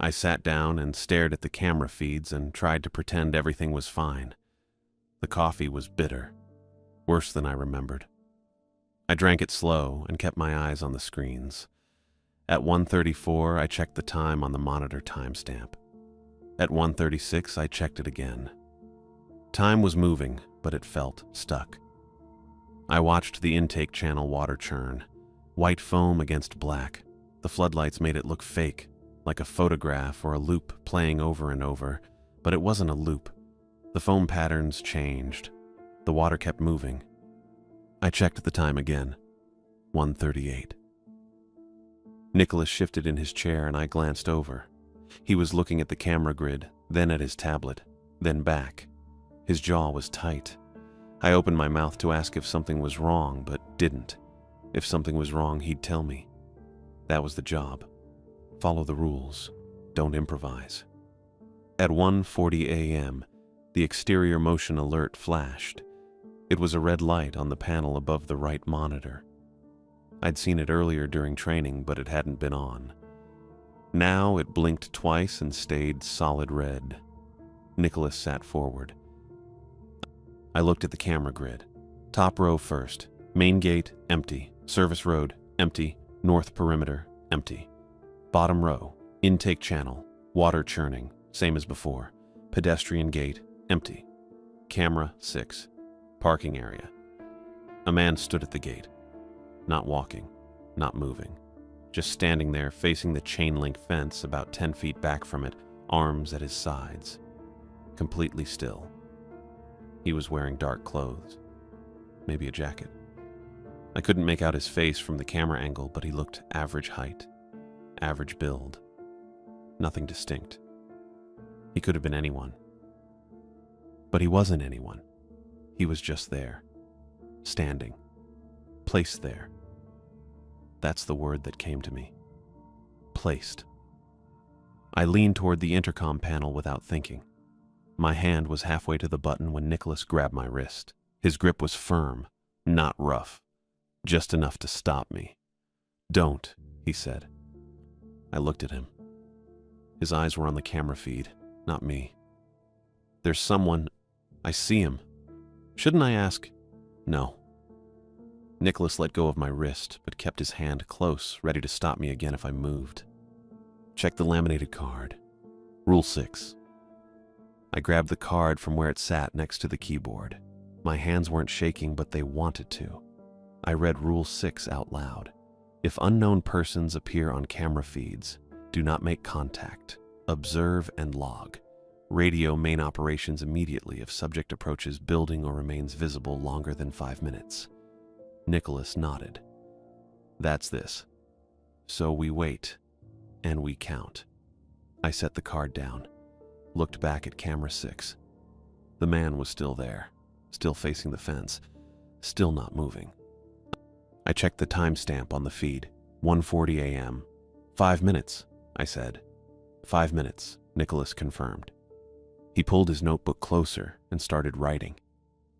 I sat down and stared at the camera feeds and tried to pretend everything was fine. The coffee was bitter, worse than I remembered. I drank it slow and kept my eyes on the screens. At 1:34, I checked the time on the monitor timestamp. At 1:36, I checked it again. Time was moving, but it felt stuck. I watched the intake channel water churn. White foam against black. The floodlights made it look fake, like a photograph or a loop playing over and over, but it wasn't a loop. The foam patterns changed. The water kept moving. I checked the time again. 1:38. Nicholas shifted in his chair and I glanced over. He was looking at the camera grid, then at his tablet, then back. His jaw was tight. I opened my mouth to ask if something was wrong, but didn't. If something was wrong, he'd tell me. That was the job. Follow the rules. Don't improvise. At 1:40 a.m., the exterior motion alert flashed. It was a red light on the panel above the right monitor. I'd seen it earlier during training, but it hadn't been on. Now it blinked twice and stayed solid red. Nicholas sat forward. I looked at the camera grid. Top row first. Main gate, empty. Service road, empty. North perimeter, empty. Bottom row, intake channel, water churning, same as before. Pedestrian gate, empty. Camera 6, parking area. A man stood at the gate. Not walking, not moving. Just standing there facing the chain-link fence about 10 feet back from it, arms at his sides. Completely still. He was wearing dark clothes. Maybe a jacket. I couldn't make out his face from the camera angle, but he looked average height. Average build. Nothing distinct. He could have been anyone. But he wasn't anyone. He was just there. Standing. Placed there. That's the word that came to me. Placed. I leaned toward the intercom panel without thinking. My hand was halfway to the button when Nicholas grabbed my wrist. His grip was firm, not rough. Just enough to stop me. "Don't," he said. I looked at him. His eyes were on the camera feed, not me. "There's someone. I see him. Shouldn't I ask?" "No." Nicholas let go of my wrist, but kept his hand close, ready to stop me again if I moved. "Check the laminated card. Rule 6. I grabbed the card from where it sat next to the keyboard. My hands weren't shaking, but they wanted to. I read Rule 6 out loud. If unknown persons appear on camera feeds, do not make contact. Observe and log. Radio main operations immediately if subject approaches building or remains visible longer than 5 minutes. Nicholas nodded. That's this. So we wait, and we count. I set the card down, looked back at camera 6. The man was still there, still facing the fence, still not moving. I checked the timestamp on the feed, 1:40 a.m. 5 minutes, I said. 5 minutes, Nicholas confirmed. He pulled his notebook closer and started writing.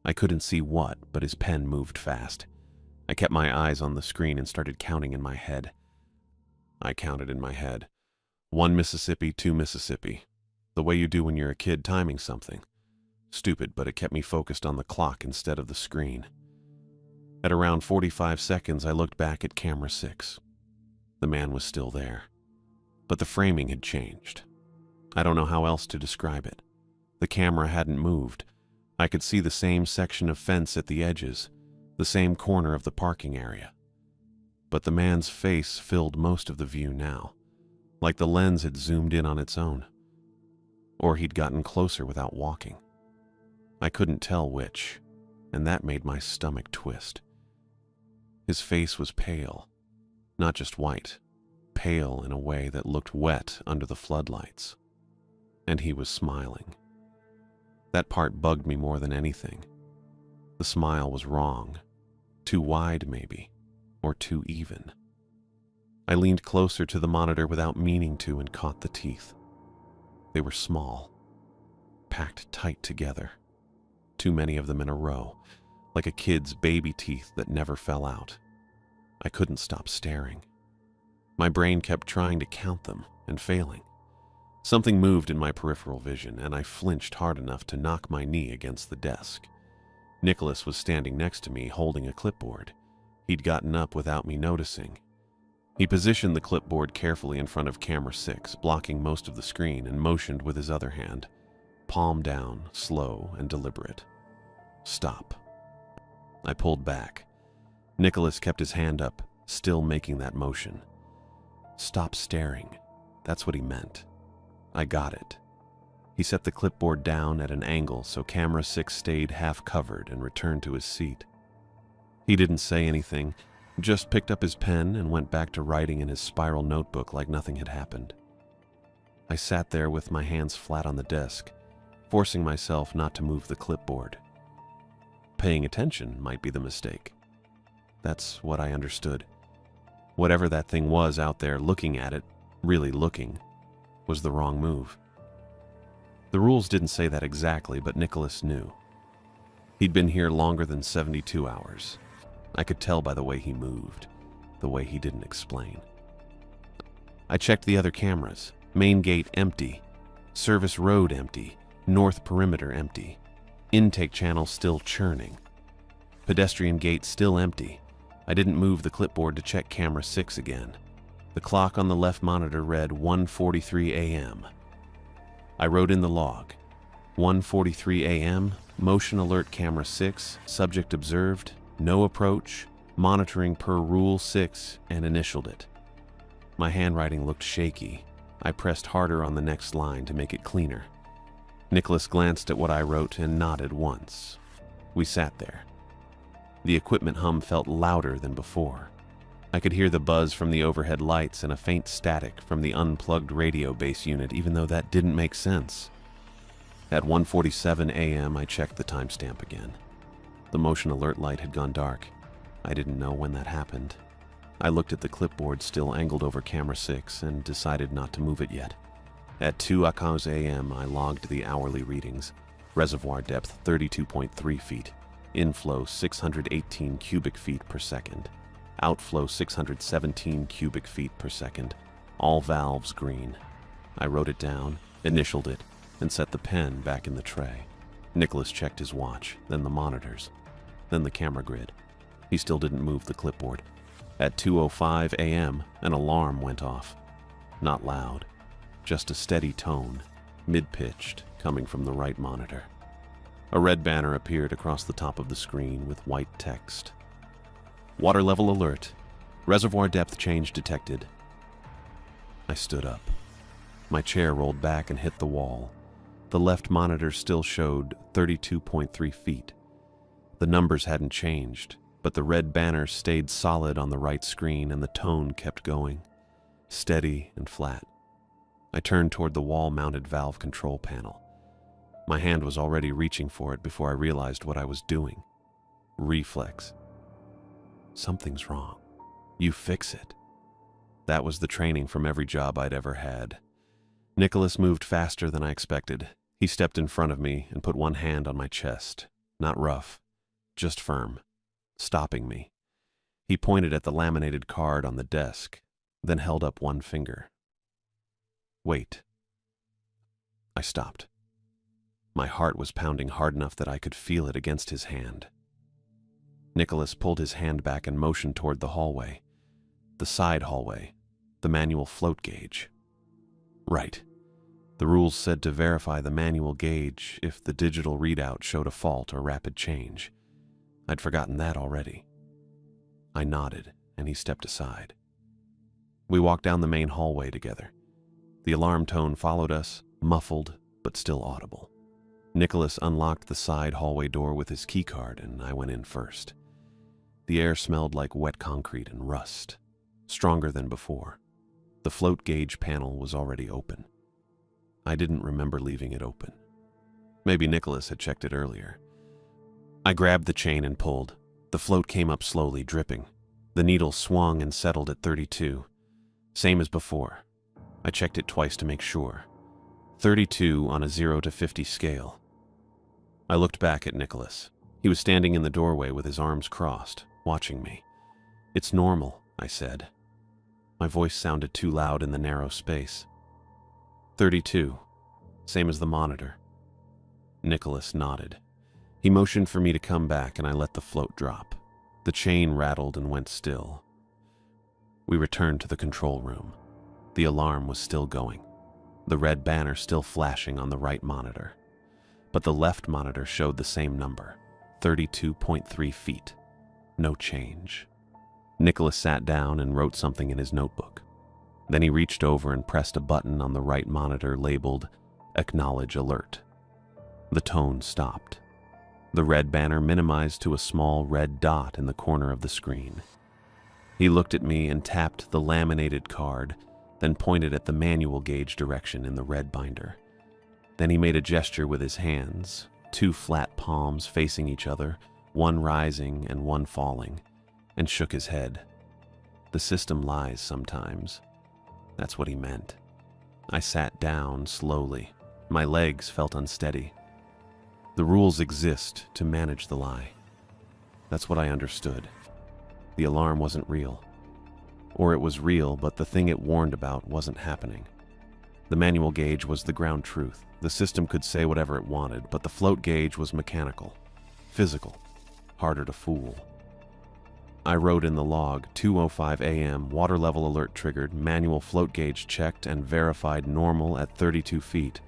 I couldn't see what, but his pen moved fast. I kept my eyes on the screen and started counting in my head. I counted in my head. 1 Mississippi, 2 Mississippi. The way you do when you're a kid timing something. Stupid, but it kept me focused on the clock instead of the screen. At around 45 seconds, I looked back at camera 6. The man was still there, but the framing had changed. I don't know how else to describe it. The camera hadn't moved. I could see the same section of fence at the edges, the same corner of the parking area. But the man's face filled most of the view now, like the lens had zoomed in on its own. Or he'd gotten closer without walking. I couldn't tell which, and that made my stomach twist. His face was pale, not just white, pale in a way that looked wet under the floodlights. And he was smiling. That part bugged me more than anything. The smile was wrong, too wide maybe, or too even. I leaned closer to the monitor without meaning to and caught the teeth. They were small, packed tight together. Too many of them in a row, like a kid's baby teeth that never fell out. I couldn't stop staring. My brain kept trying to count them and failing. Something moved in my peripheral vision, and I flinched hard enough to knock my knee against the desk. Nicholas was standing next to me, holding a clipboard. He'd gotten up without me noticing. He positioned the clipboard carefully in front of camera 6, blocking most of the screen, and motioned with his other hand, palm down, slow and deliberate. Stop. I pulled back. Nicholas kept his hand up, still making that motion. Stop staring. That's what he meant. I got it. He set the clipboard down at an angle so camera 6 stayed half covered and returned to his seat. He didn't say anything, just picked up his pen and went back to writing in his spiral notebook like nothing had happened. I sat there with my hands flat on the desk, forcing myself not to move the clipboard. Paying attention might be the mistake. That's what I understood. Whatever that thing was out there looking at it, really looking, was the wrong move. The rules didn't say that exactly, but Nicholas knew. He'd been here longer than 72 hours. I could tell by the way he moved, the way he didn't explain. I checked the other cameras. Main gate empty. Service road empty. North perimeter empty. Intake channel still churning. Pedestrian gate still empty. I didn't move the clipboard to check camera 6 again. The clock on the left monitor read 1:43 a.m. I wrote in the log, 1:43 a.m., motion alert camera 6, subject observed, no approach, monitoring per rule 6, and initialed it. My handwriting looked shaky. I pressed harder on the next line to make it cleaner. Nicholas glanced at what I wrote and nodded once. We sat there. The equipment hum felt louder than before. I could hear the buzz from the overhead lights and a faint static from the unplugged radio base unit, even though that didn't make sense. At 1:47 a.m., I checked the timestamp again. The motion alert light had gone dark. I didn't know when that happened. I looked at the clipboard still angled over camera 6 and decided not to move it yet. At 2:00 a.m., I logged the hourly readings. Reservoir depth 32.3 feet. Inflow 618 cubic feet per second. Outflow 617 cubic feet per second. All valves green. I wrote it down, initialed it, and set the pen back in the tray. Nicholas checked his watch, then the monitors, then the camera grid. He still didn't move the clipboard. At 2:05 a.m., an alarm went off. Not loud, just a steady tone, mid-pitched, coming from the right monitor. A red banner appeared across the top of the screen with white text. Water level alert. Reservoir depth change detected. I stood up. My chair rolled back and hit the wall. The left monitor still showed 32.3 feet. The numbers hadn't changed, but the red banner stayed solid on the right screen and the tone kept going, steady and flat. I turned toward the wall-mounted valve control panel. My hand was already reaching for it before I realized what I was doing. Reflex. Something's wrong. You fix it. That was the training from every job I'd ever had. Nicholas moved faster than I expected. He stepped in front of me and put one hand on my chest. Not rough, just firm, stopping me. He pointed at the laminated card on the desk, then held up one finger. Wait. I stopped. My heart was pounding hard enough that I could feel it against his hand. Nicholas pulled his hand back and motioned toward the hallway. The side hallway. The manual float gauge. Right. The rules said to verify the manual gauge if the digital readout showed a fault or rapid change. I'd forgotten that already. I nodded, and he stepped aside. We walked down the main hallway together. The alarm tone followed us, muffled but still audible. Nicholas unlocked the side hallway door with his keycard, and I went in first. The air smelled like wet concrete and rust, stronger than before. The float gauge panel was already open. I didn't remember leaving it open. Maybe Nicholas had checked it earlier. I grabbed the chain and pulled. The float came up slowly, dripping. The needle swung and settled at 32. Same as before. I checked it twice to make sure. 32 on a 0 to 50 scale. I looked back at Nicholas. He was standing in the doorway with his arms crossed, watching me. "It's normal," I said. My voice sounded too loud in the narrow space. 32. Same as the monitor. Nicholas nodded. He motioned for me to come back, and I let the float drop. The chain rattled and went still. We returned to the control room. The alarm was still going. The red banner still flashing on the right monitor. But the left monitor showed the same number, 32.3 feet. No change. Nicholas sat down and wrote something in his notebook. Then he reached over and pressed a button on the right monitor labeled Acknowledge Alert. The tone stopped. The red banner minimized to a small red dot in the corner of the screen. He looked at me and tapped the laminated card, then pointed at the manual gauge direction in the red binder. Then he made a gesture with his hands, two flat palms facing each other, one rising and one falling, and shook his head. The system lies sometimes. That's what he meant. I sat down slowly. My legs felt unsteady. The rules exist to manage the lie. That's what I understood. The alarm wasn't real. Or it was real, but the thing it warned about wasn't happening. The manual gauge was the ground truth. The system could say whatever it wanted, but the float gauge was mechanical, physical, harder to fool. I wrote in the log, 2:05 a.m., water level alert triggered, manual float gauge checked and verified normal at 32 feet.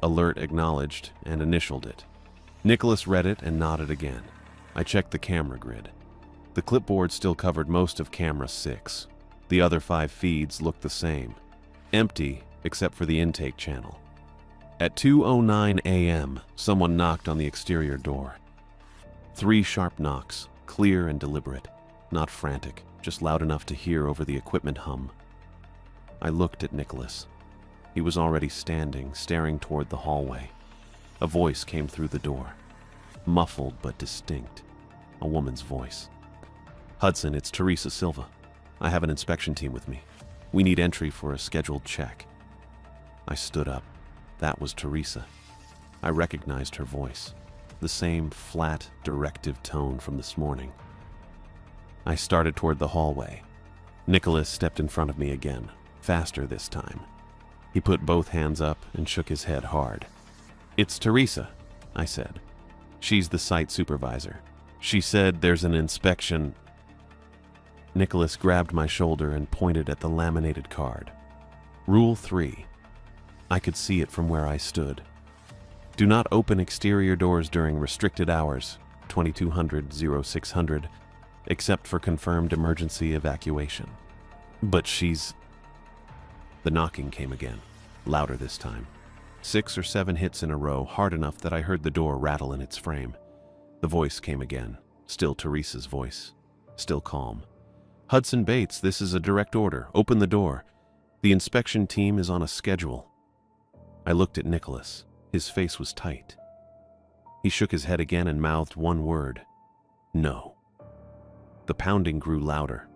Alert acknowledged and initialed it. Nicholas read it and nodded again. I checked the camera grid. The clipboard still covered most of camera 6. The other 5 feeds looked the same. Empty, except for the intake channel. At 2:09 a.m., someone knocked on the exterior door. 3 sharp knocks, clear and deliberate. Not frantic, just loud enough to hear over the equipment hum. I looked at Nicholas. He was already standing, staring toward the hallway. A voice came through the door. Muffled but distinct. A woman's voice. "Hudson, it's Teresa Silva. I have an inspection team with me. We need entry for a scheduled check." I stood up. That was Teresa. I recognized her voice. The same flat, directive tone from this morning. I started toward the hallway. Nicholas stepped in front of me again, faster this time. He put both hands up and shook his head hard. "It's Teresa," I said. "She's the site supervisor. She said there's an inspection." Nicholas grabbed my shoulder and pointed at the laminated card. Rule 3. I could see it from where I stood. Do not open exterior doors during restricted hours, 2200, 0600, except for confirmed emergency evacuation. But she's... The knocking came again, louder this time. 6 or 7 hits in a row, hard enough that I heard the door rattle in its frame. The voice came again, Still Teresa's voice, still calm. "Hudson Bates, this is a direct order. Open the door. The inspection team is on a schedule." I looked at Nicholas. His face was tight. He shook his head again and mouthed one word: "No." The pounding grew louder,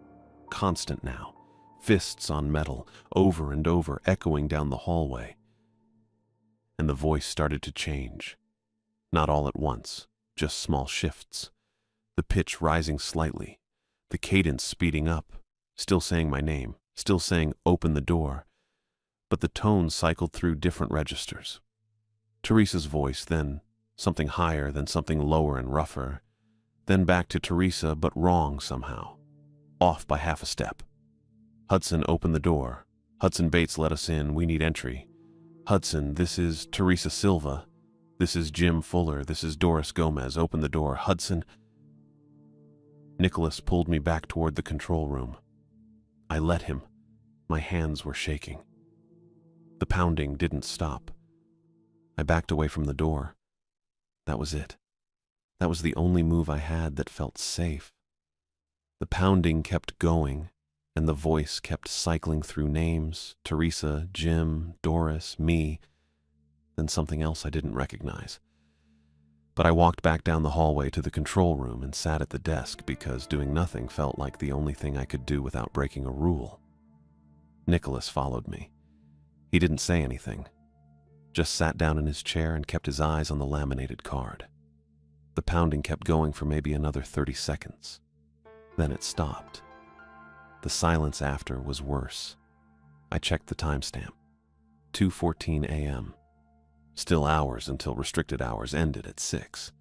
constant now, fists on metal, over and over, echoing down the hallway. And the voice started to change. Not all at once, just small shifts. The pitch rising slightly, the cadence speeding up, still saying my name, still saying "open the door," but the tone cycled through different registers. Teresa's voice, then something higher, then something lower and rougher, then back to Teresa, but wrong somehow, off by half a step. "Hudson, open the door. Hudson Bates, let us in. We need entry. Hudson, this is Teresa Silva. This is Jim Fuller. This is Doris Gomez. Open the door. Hudson." Nicholas pulled me back toward the control room. I let him. My hands were shaking. The pounding didn't stop. I backed away from the door. That was it. That was the only move I had that felt safe. The pounding kept going, and the voice kept cycling through names: Teresa, Jim, Doris, me, then something else I didn't recognize. But I walked back down the hallway to the control room and sat at the desk because doing nothing felt like the only thing I could do without breaking a rule. Nicholas followed me. He didn't say anything, just sat down in his chair and kept his eyes on the laminated card. The pounding kept going for maybe another 30 seconds. Then it stopped. The silence after was worse. I checked the timestamp. 2:14 a.m. Still hours until restricted hours ended at 6.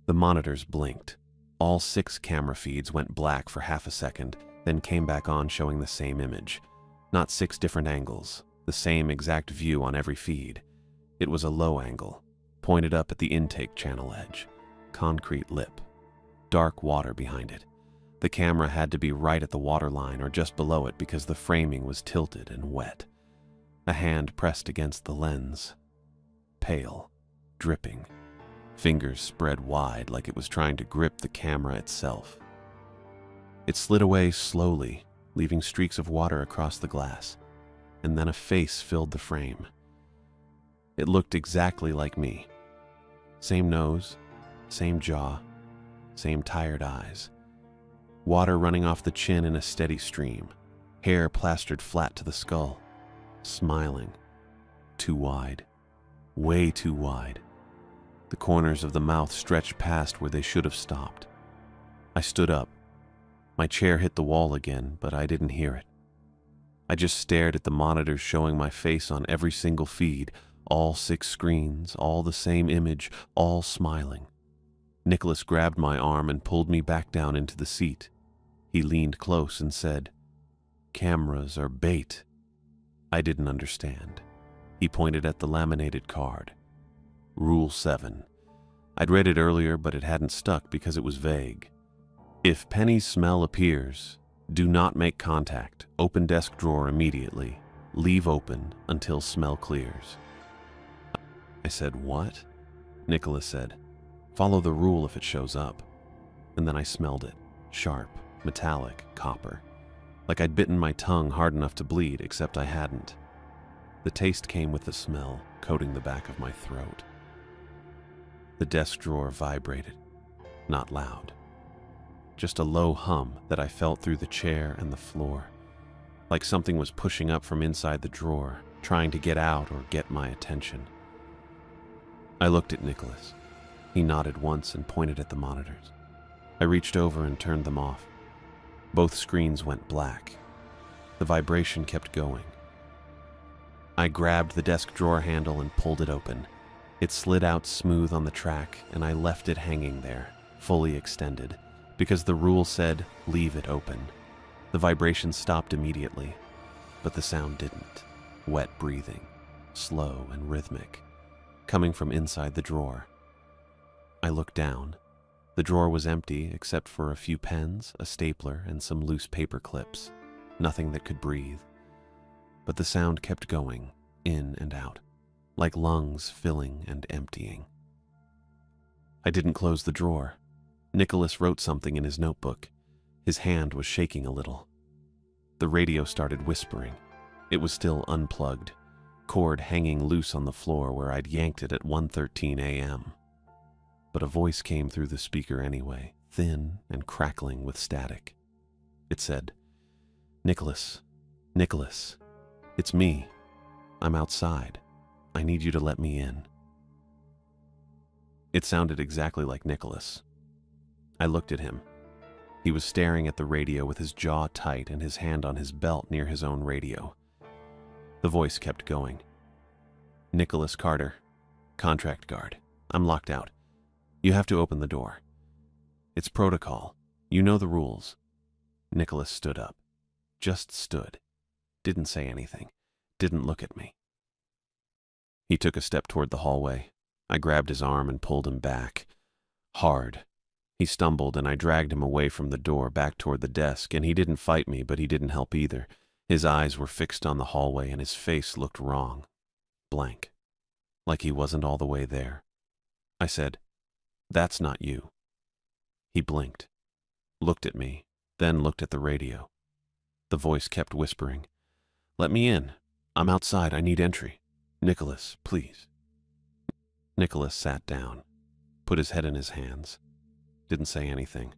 The monitors blinked. All 6 camera feeds went black for half a second, then came back on showing the same image. Not 6 different angles, the same exact view on every feed. It was a low angle, pointed up at the intake channel edge. Concrete lip. Dark water behind it. The camera had to be right at the water line or just below it because the framing was tilted and wet. A hand pressed against the lens. Pale, dripping. Fingers spread wide like it was trying to grip the camera itself. It slid away slowly, leaving streaks of water across the glass, and then a face filled the frame. It looked exactly like me. Same nose, same jaw, same tired eyes. Water running off the chin in a steady stream, hair plastered flat to the skull. Smiling. Too wide. Way too wide. The corners of the mouth stretched past where they should have stopped. I stood up. My chair hit the wall again, but I didn't hear it. I just stared at the monitors showing my face on every single feed, all 6 screens, all the same image, all smiling. Nicholas grabbed my arm and pulled me back down into the seat. He leaned close and said, "Cameras are bait." I didn't understand. He pointed at the laminated card. Rule 7. I'd read it earlier, but it hadn't stuck because it was vague. If Penny's smell appears, do not make contact. Open desk drawer immediately. Leave open until smell clears. I said, "What?" Nicholas said, "Follow the rule if it shows up." And then I smelled it. Sharp, metallic, copper. Like I'd bitten my tongue hard enough to bleed, except I hadn't. The taste came with the smell, coating the back of my throat. The desk drawer vibrated. Not loud. Just a low hum that I felt through the chair and the floor. Like something was pushing up from inside the drawer, trying to get out or get my attention. I looked at Nicholas. He nodded once and pointed at the monitors. I reached over and turned them off. Both screens went black. The vibration kept going. I grabbed the desk drawer handle and pulled it open. It slid out smooth on the track, and I left it hanging there, fully extended, because the rule said, leave it open. The vibration stopped immediately, but the sound didn't. Wet breathing, slow and rhythmic, coming from inside the drawer. I looked down. The drawer was empty except for a few pens, a stapler, and some loose paper clips. Nothing that could breathe. But the sound kept going, in and out, like lungs filling and emptying. I didn't close the drawer. Nicholas wrote something in his notebook. His hand was shaking a little. The radio started whispering. It was still unplugged, cord hanging loose on the floor where I'd yanked it at 1:13 a.m. But a voice came through the speaker anyway, thin and crackling with static. It said, "Nicholas, Nicholas, it's me. I'm outside. I need you to let me in." It sounded exactly like Nicholas. I looked at him. He was staring at the radio with his jaw tight and his hand on his belt near his own radio. The voice kept going. "Nicholas Carter, contract guard. I'm locked out. You have to open the door. It's protocol. You know the rules." Nicholas stood up. Just stood. Didn't say anything. Didn't look at me. He took a step toward the hallway. I grabbed his arm and pulled him back. Hard. He stumbled and I dragged him away from the door back toward the desk, and he didn't fight me, but he didn't help either. His eyes were fixed on the hallway and his face looked wrong. Blank. Like he wasn't all the way there. I said, "That's not you." He blinked, looked at me, then looked at the radio. The voice kept whispering, "Let me in. I'm outside. I need entry. Nicholas, please." Nicholas sat down, put his head in his hands. Didn't say anything.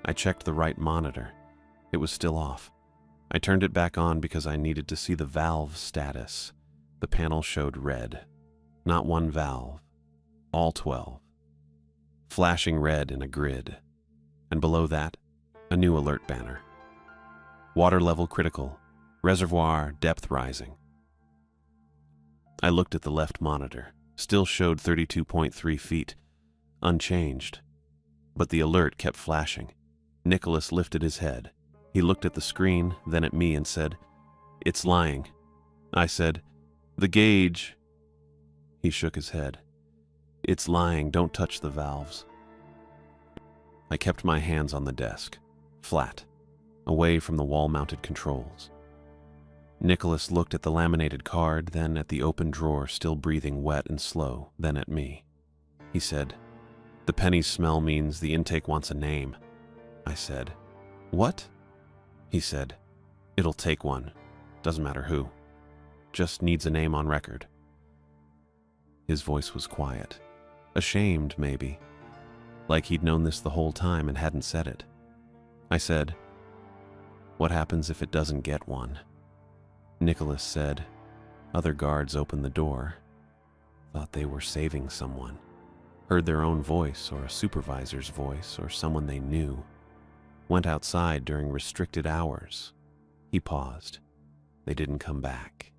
I checked the right monitor. It was still off. I turned it back on because I needed to see the valve status. The panel showed red. Not one valve. All 12. Flashing red in a grid. And below that, a new alert banner. Water level critical. Reservoir depth rising. I looked at the left monitor. Still showed 32.3 feet. Unchanged. But the alert kept flashing. Nicholas lifted his head. He looked at the screen, then at me and said, "It's lying." I said, "The gauge." He shook his head. "It's lying. Don't touch the valves." I kept my hands on the desk, flat, away from the wall-mounted controls. Nicholas looked at the laminated card, then at the open drawer still breathing wet and slow, then at me. He said, "The penny smell means the intake wants a name." I said, "What?" He said, "It'll take one. Doesn't matter who. Just needs a name on record." His voice was quiet. Ashamed, maybe. Like he'd known this the whole time and hadn't said it. I said, "What happens if it doesn't get one?" Nicholas said, "Other guards opened the door. Thought they were saving someone. Heard their own voice or a supervisor's voice or someone they knew. Went outside during restricted hours." He paused. "They didn't come back."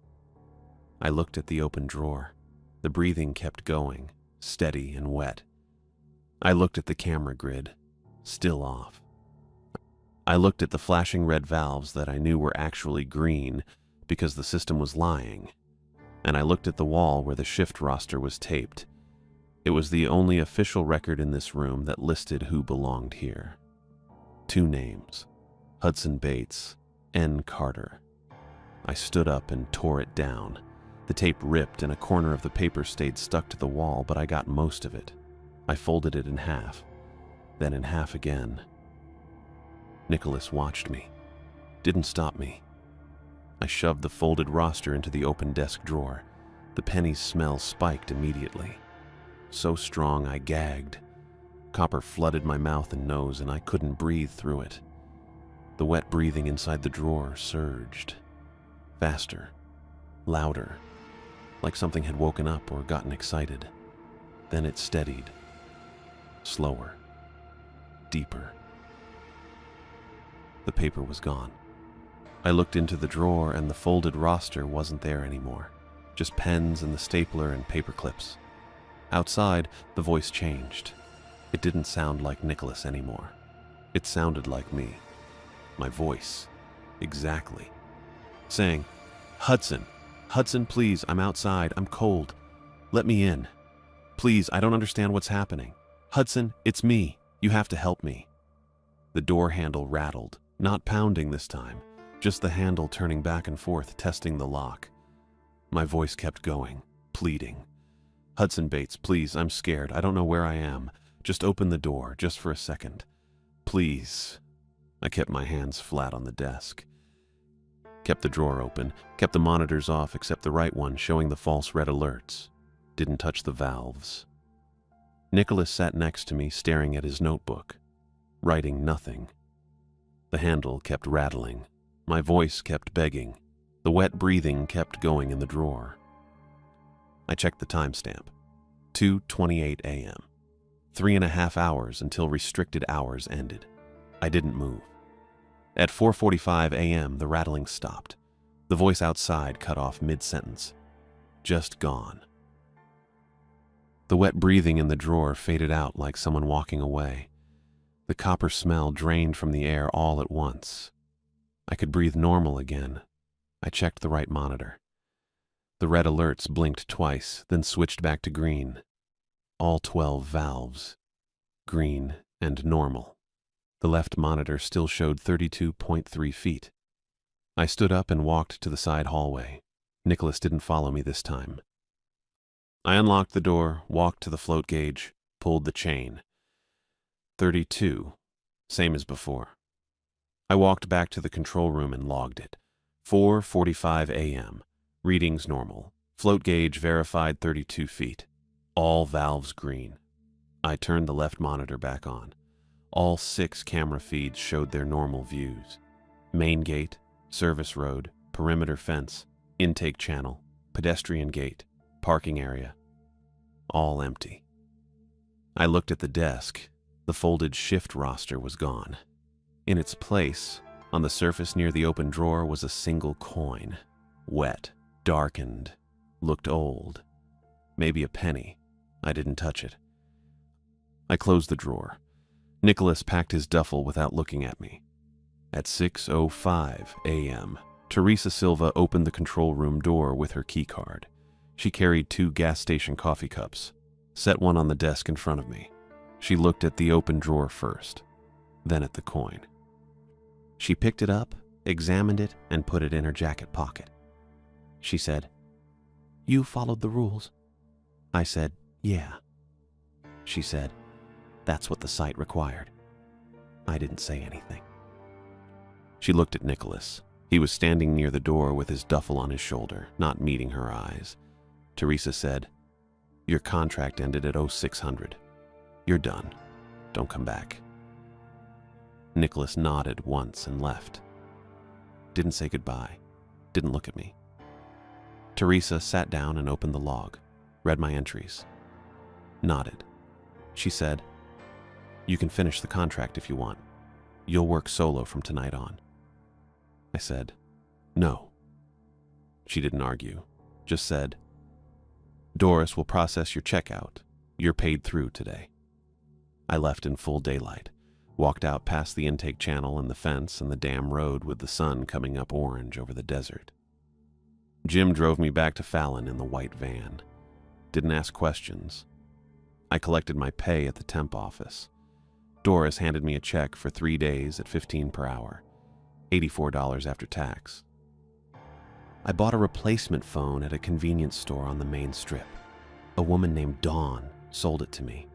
I looked at the open drawer. The breathing kept going, steady and wet. I looked at the camera grid, still off. I looked at the flashing red valves that I knew were actually green because the system was lying. And I looked at the wall where the shift roster was taped. It was the only official record in this room that listed who belonged here. 2 names, Hudson Bates, N. Carter. I stood up and tore it down. The tape ripped and a corner of the paper stayed stuck to the wall, but I got most of it. I folded it in half, then in half again. Nicholas watched me. Didn't stop me. I shoved the folded roster into the open desk drawer. The penny's smell spiked immediately. So strong I gagged. Copper flooded my mouth and nose, and I couldn't breathe through it. The wet breathing inside the drawer surged. Faster. Louder. Like something had woken up or gotten excited. Then it steadied. Slower. Deeper. The paper was gone. I looked into the drawer and the folded roster wasn't there anymore. Just pens and the stapler and paper clips. Outside, the voice changed. It didn't sound like Nicholas anymore. It sounded like me. My voice. Exactly. Saying, "Hudson, Hudson, please, I'm outside. I'm cold. Let me in. Please, I don't understand what's happening. Hudson, it's me. You have to help me." The door handle rattled, not pounding this time, just the handle turning back and forth, testing the lock. My voice kept going, pleading. "Hudson Bates, please, I'm scared. I don't know where I am. Just open the door, just for a second. Please. I kept my hands flat on the desk. Kept the drawer open, kept the monitors off except the right one showing the false red alerts. Didn't touch the valves. Nicholas sat next to me staring at his notebook, writing nothing. The handle kept rattling. My voice kept begging. The wet breathing kept going in the drawer. I checked the timestamp. 2:28 a.m. 3.5 hours until restricted hours ended. I didn't move. At 4:45 a.m., the rattling stopped. The voice outside cut off mid-sentence. Just gone. The wet breathing in the drawer faded out like someone walking away. The copper smell drained from the air all at once. I could breathe normal again. I checked the right monitor. The red alerts blinked twice, then switched back to green. All 12 valves. Green and normal. The left monitor still showed 32.3 feet. I stood up and walked to the side hallway. Nicholas didn't follow me this time. I unlocked the door, walked to the float gauge, pulled the chain. 32, same as before. I walked back to the control room and logged it. 4:45 a.m. Readings normal. Float gauge verified 32 feet. All valves green. I turned the left monitor back on. All 6 camera feeds showed their normal views. Main gate, service road, perimeter fence, intake channel, pedestrian gate, parking area. All empty. I looked at the desk. The folded shift roster was gone. In its place, on the surface near the open drawer, was a single coin. Wet, darkened, looked old. Maybe a penny. I didn't touch it. I closed the drawer. Nicholas packed his duffel without looking at me. At 6:05 a.m., Teresa Silva opened the control room door with her keycard. She carried 2 gas station coffee cups, set one on the desk in front of me. She looked at the open drawer first, then at the coin. She picked it up, examined it, and put it in her jacket pocket. She said, "You followed the rules." I said, "Yeah." She said, "That's what the site required." I didn't say anything. She looked at Nicholas. He was standing near the door with his duffel on his shoulder, not meeting her eyes. Teresa said, "Your contract ended at 0600. You're done. Don't come back." Nicholas nodded once and left. Didn't say goodbye. Didn't look at me. Teresa sat down and opened the log, read my entries. Nodded. She said, "You can finish the contract if you want. You'll work solo from tonight on." I said, "No." She didn't argue, just said, "Doris will process your checkout. You're paid through today." I left in full daylight, walked out past the intake channel and the fence and the damn road with the sun coming up orange over the desert. Jim drove me back to Fallon in the white van. Didn't ask questions. I collected my pay at the temp office. Doris handed me a check for 3 days at $15 per hour, $84 after tax. I bought a replacement phone at a convenience store on the main strip. A woman named Dawn sold it to me.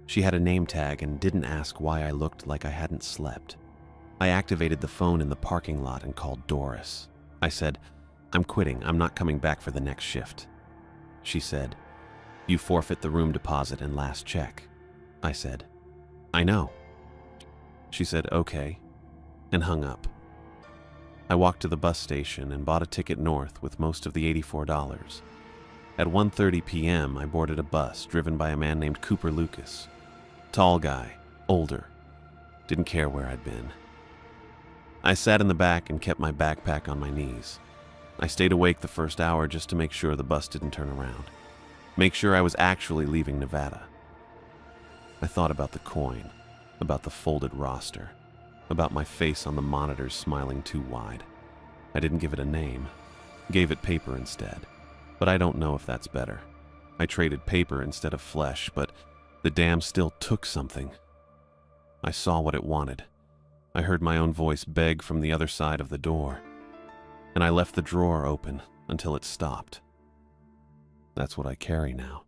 She had a name tag and didn't ask why I looked like I hadn't slept. I activated the phone in the parking lot and called Doris. I said, "I'm quitting. I'm not coming back for the next shift." She said, "You forfeit the room deposit and last check." I said, "I know." She said, "Okay," and hung up. I walked to the bus station and bought a ticket north with most of the $84. At 1:30 p.m., I boarded a bus driven by a man named Cooper Lucas. Tall guy, older, didn't care where I'd been. I sat in the back and kept my backpack on my knees. I stayed awake the first hour just to make sure the bus didn't turn around. Make sure I was actually leaving Nevada. I thought about the coin, about the folded roster, about my face on the monitors smiling too wide. I didn't give it a name, gave it paper instead, but I don't know if that's better. I traded paper instead of flesh, but the dam still took something. I saw what it wanted. I heard my own voice beg from the other side of the door, and I left the drawer open until it stopped. That's what I carry now.